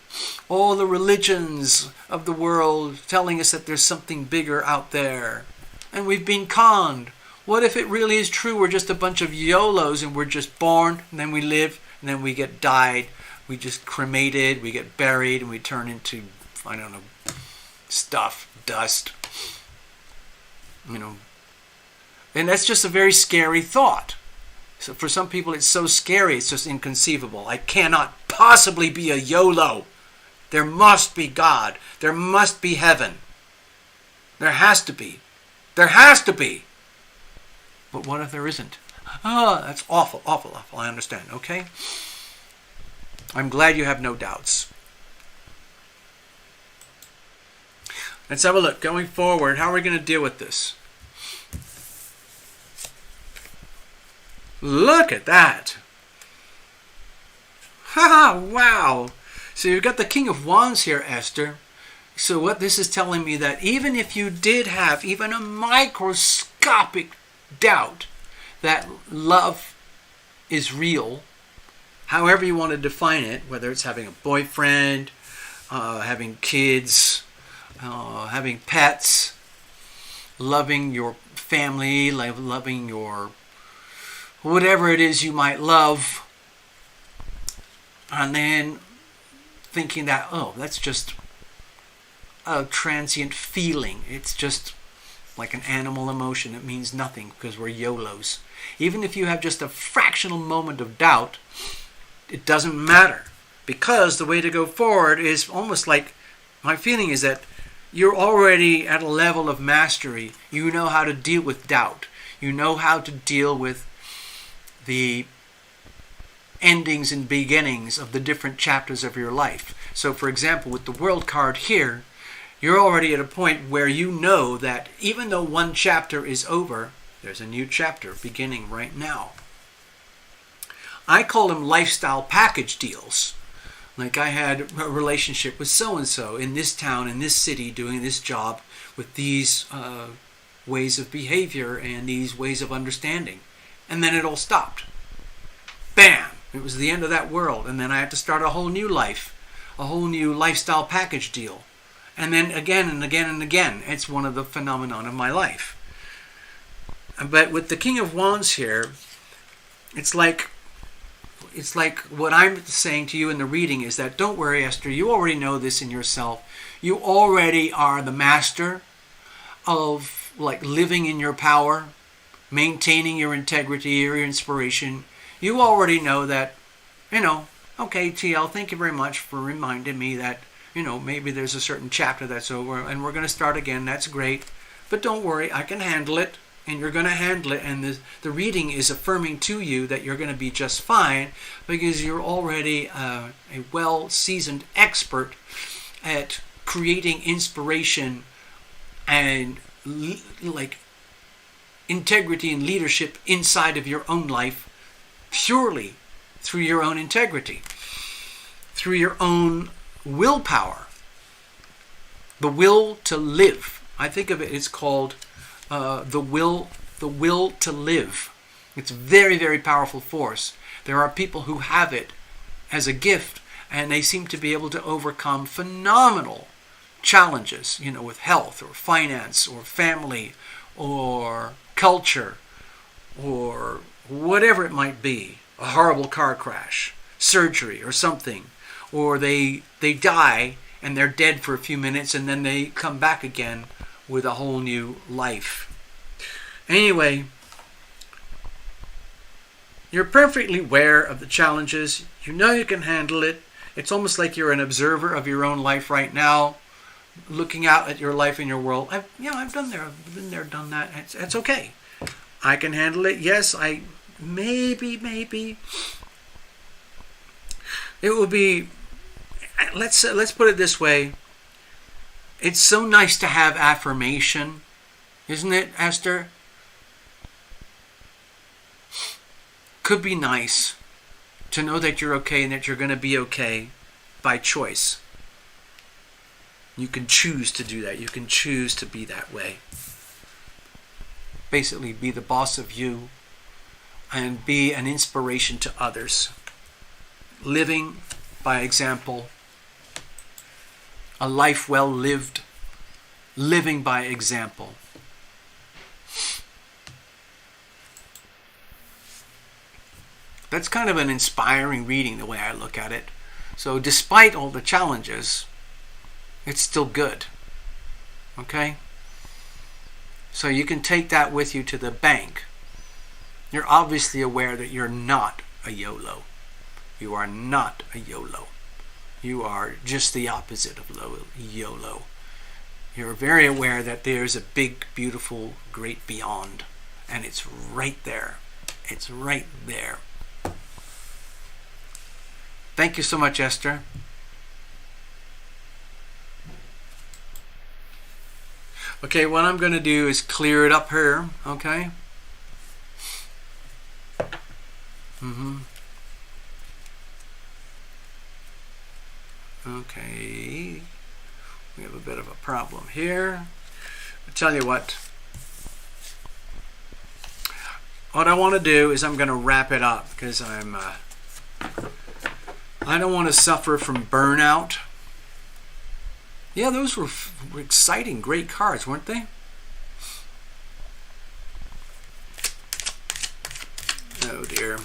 All the religions of the world telling us that there's something bigger out there. And we've been conned. What if it really is true? We're just a bunch of YOLOs and we're just born, and then we live, and then we get died. We just cremated, we get buried, and we turn into, I don't know, stuff, dust. And that's just a very scary thought. So for some people it's so scary, it's just inconceivable. I cannot possibly be a YOLO. There must be God. There must be heaven. There has to be. There has to be. But what if there isn't? Oh, that's awful, awful, awful. I understand, okay? I'm glad you have no doubts. Let's have a look. Going forward, how are we going to deal with this? Look at that. Ha! Wow. So you've got the King of Wands here, Esther. So what this is telling me, that even if you did have even a microscopic doubt that love is real, however you want to define it, whether it's having a boyfriend, having kids, having pets, loving your family, loving your whatever it is you might love, and then thinking that, oh, that's just a transient feeling. It's just like an animal emotion. It means nothing because we're YOLOs. Even if you have just a fractional moment of doubt, it doesn't matter, because the way to go forward is almost like, my feeling is that you're already at a level of mastery. You know how to deal with doubt. You know how to deal with the endings and beginnings of the different chapters of your life. So for example, with the World card here, you're already at a point where you know that even though one chapter is over, there's a new chapter beginning right now. I call them lifestyle package deals. Like, I had a relationship with so-and-so in this town, in this city, doing this job with these ways of behavior and these ways of understanding. And then it all stopped. Bam! It was the end of that world. And then I had to start a whole new life, a whole new lifestyle package deal. And then again and again and again. It's one of the phenomenon of my life. But with the King of Wands here, it's like what I'm saying to you in the reading is that, don't worry, Esther, you already know this in yourself. You already are the master of living in your power, maintaining your integrity, your inspiration. You already know that, okay, TL, thank you very much for reminding me that, maybe there's a certain chapter that's over and we're going to start again. That's great. But don't worry, I can handle it, and you're going to handle it. And the reading is affirming to you that you're going to be just fine because you're already a well-seasoned expert at creating inspiration and like integrity and leadership inside of your own life purely through your own integrity, through your own willpower, the will to live. I think of it, it's called the will to live. It's a very, very powerful force. There are people who have it as a gift, and they seem to be able to overcome phenomenal challenges, with health or finance or family or culture or whatever it might be. A horrible car crash, surgery or something. Or they die and they're dead for a few minutes and then they come back again with a whole new life. Anyway, you're perfectly aware of the challenges. You know you can handle it. It's almost like you're an observer of your own life right now, looking out at your life and your world. I've been there, done that. It's okay. I can handle it. Yes, maybe. It will be. Let's put it this way. It's so nice to have affirmation, isn't it, Esther? Could be nice to know that you're okay and that you're going to be okay by choice. You can choose to do that. You can choose to be that way. Basically, be the boss of you and be an inspiration to others. Living by example. A life well lived. Living by example. That's kind of an inspiring reading the way I look at it. So despite all the challenges, it's still good. Okay? So you can take that with you to the bank. You're obviously aware that you're not a YOLO. You are not a YOLO. You are just the opposite of YOLO. You're very aware that there's a big, beautiful, great beyond. And it's right there. It's right there. Thank you so much, Esther. Okay, what I'm going to do is clear it up here, okay? Okay, we have a bit of a problem here. I'll tell you what I want to do is I'm going to wrap it up because I don't want to suffer from burnout. Yeah, those were exciting, great cards, weren't they? Oh dear.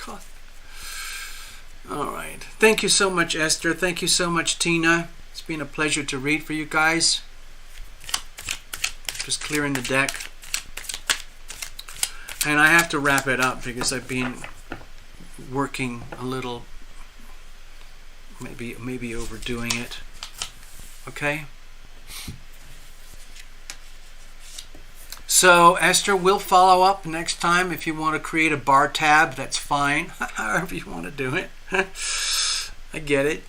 God. All right. Thank you so much, Esther. Thank you so much, Tina. It's been a pleasure to read for you guys. Just clearing the deck. And I have to wrap it up because I've been working a little, maybe overdoing it. Okay? So, Esther, we'll follow up next time. If you want to create a bar tab, that's fine. However you want to do it. I get it.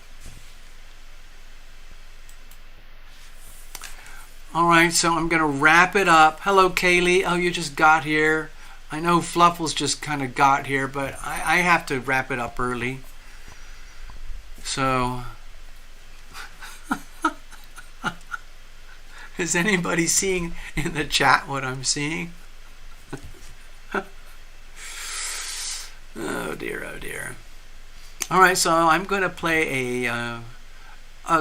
Alright, so I'm going to wrap it up. Hello, Kaylee. Oh, you just got here. I know Fluffles just kind of got here, but I have to wrap it up early. So, is anybody seeing in the chat what I'm seeing? Oh dear, oh dear. All right, so I'm going to play a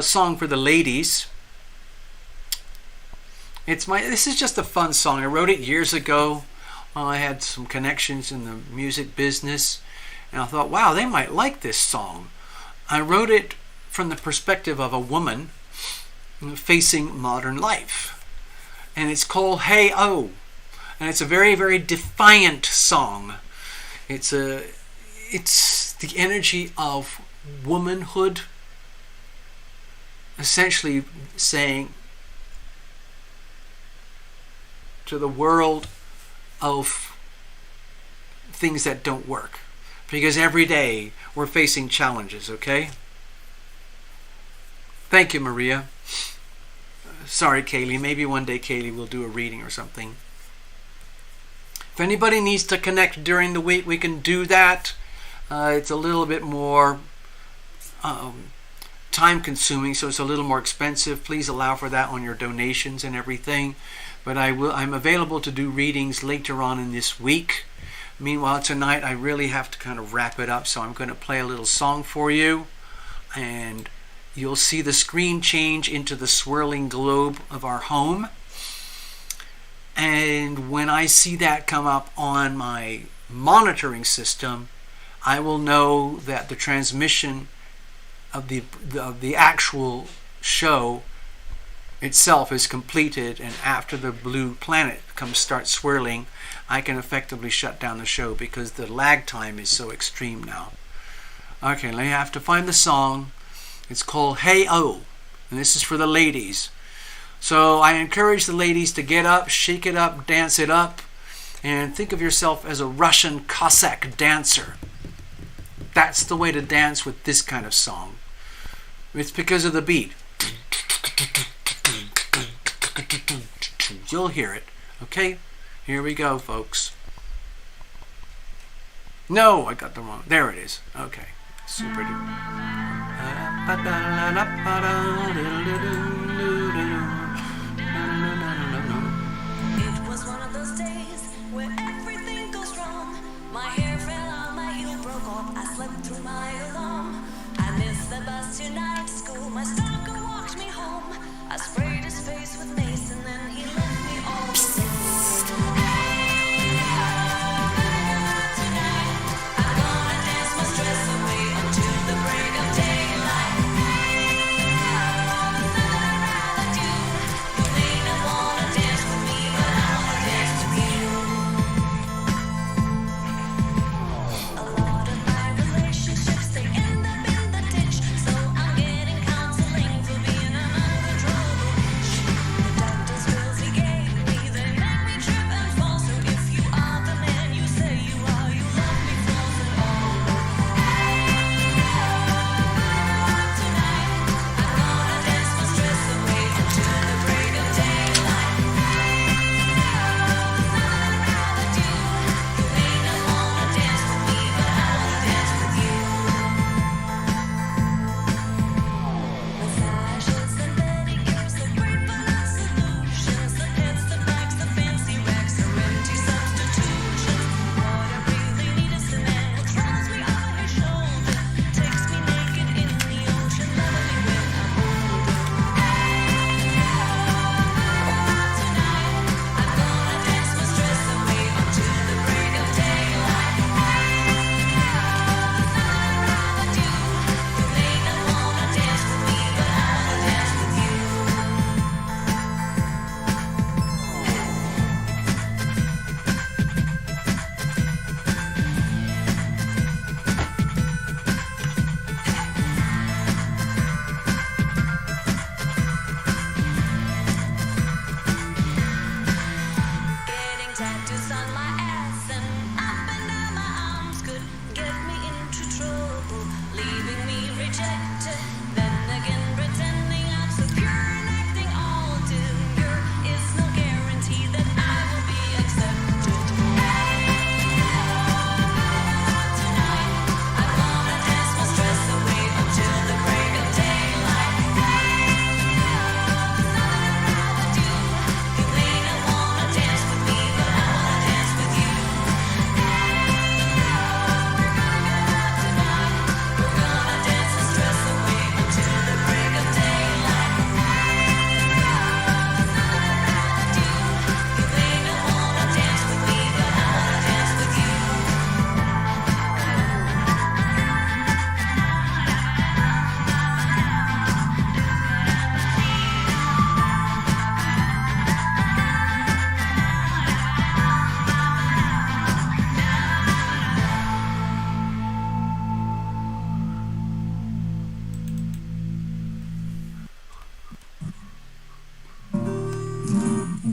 song for the ladies. This is just a fun song. I wrote it years ago. I had some connections in the music business, and I thought, wow, they might like this song. I wrote it from the perspective of a woman facing modern life, and it's called Hey Oh, and it's a very, very defiant song. It's the energy of womanhood, essentially saying to the world of things that don't work. Because every day we're facing challenges, okay? Thank you, Maria. Sorry, Kaylee. Maybe one day Kaylee will do a reading or something. If anybody needs to connect during the week, we can do that. It's a little bit more time consuming, so it's a little more expensive. Please allow for that on your donations and everything. But I'm available to do readings later on in this week. Meanwhile, tonight I really have to kind of wrap it up, so I'm going to play a little song for you, and you'll see the screen change into the swirling globe of our home. And when I see that come up on my monitoring system, I will know that the transmission of the actual show itself is completed, and after the blue planet starts swirling, I can effectively shut down the show because the lag time is so extreme now. Okay, I have to find the song. It's called Hey Oh, and this is for the ladies. So I encourage the ladies to get up, shake it up, dance it up, and think of yourself as a Russian Cossack dancer. That's the way to dance with this kind of song. It's because of the beat. You'll hear it. Okay? Here we go, folks. No, I got the wrong. There it is. Okay. Super duper. It was one of those days where everything goes wrong. My hair fell out, my heel broke off. I slept through my alarm. I missed the bus tonight to school. My stalker walked me home. I sprayed his face with mace and then he left me all alone. Stress away until the break of daylight.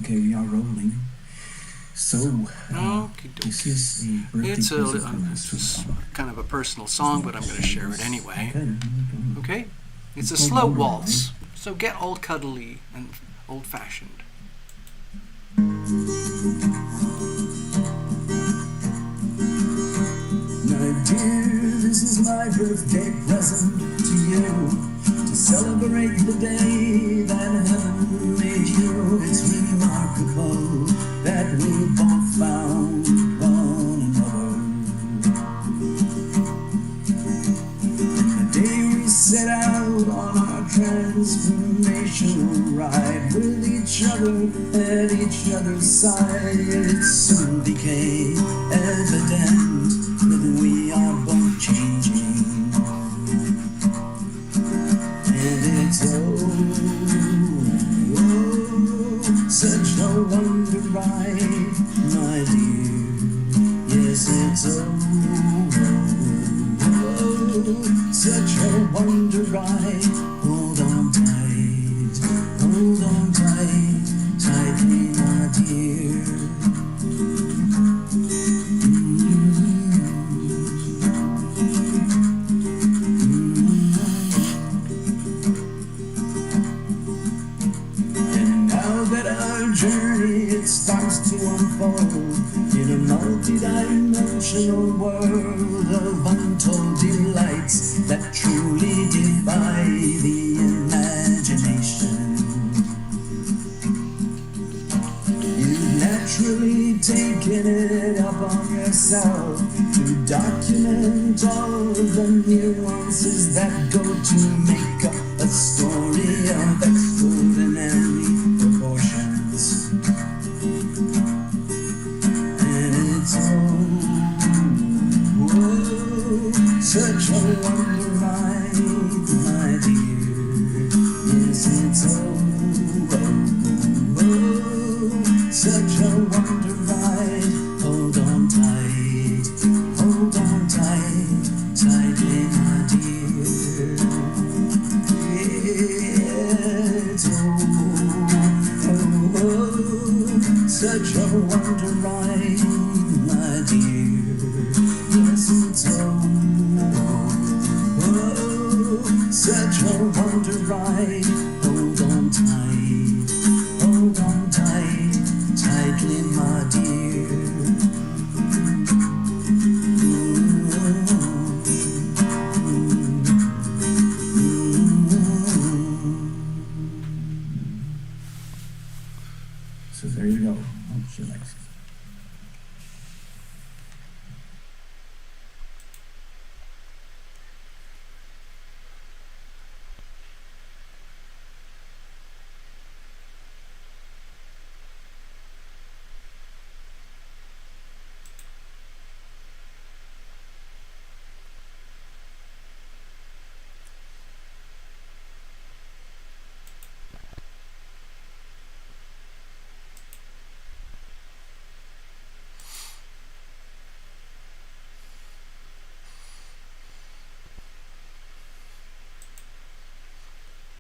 Okay, we are rolling. So, this is the birthday It's present from this is Astro. kind of a personal song, but I'm going to share it anyway. Okay. Okay? It's a slow waltz, so get all cuddly and old-fashioned. My dear, this is my birthday present to you, to celebrate the day that heaven made you. It's remarkable that we both found one another. And the day we set out on our transformational ride with each other at each other's side, it soon became evident that we are both changing. And it's such a wonder ride, my dear. Yes, it's such a wonder ride. Hold on tight, tightly, my dear. Journey, it starts to unfold in a multi-dimensional world of untold delights that truly defy the imagination. You've naturally taken it up on yourself to document all of the nuances that go to make up a story of extraordinary proportions. And it's such a wonder ride, my dear. Yes, it's such a wonder ride. Hold on tight, tightly, my dear. It's such a wonder ride, my dear. Yes, it's such a wonder ride. Hold on tight, tightly, my dear. So there you go. Hope she likes it.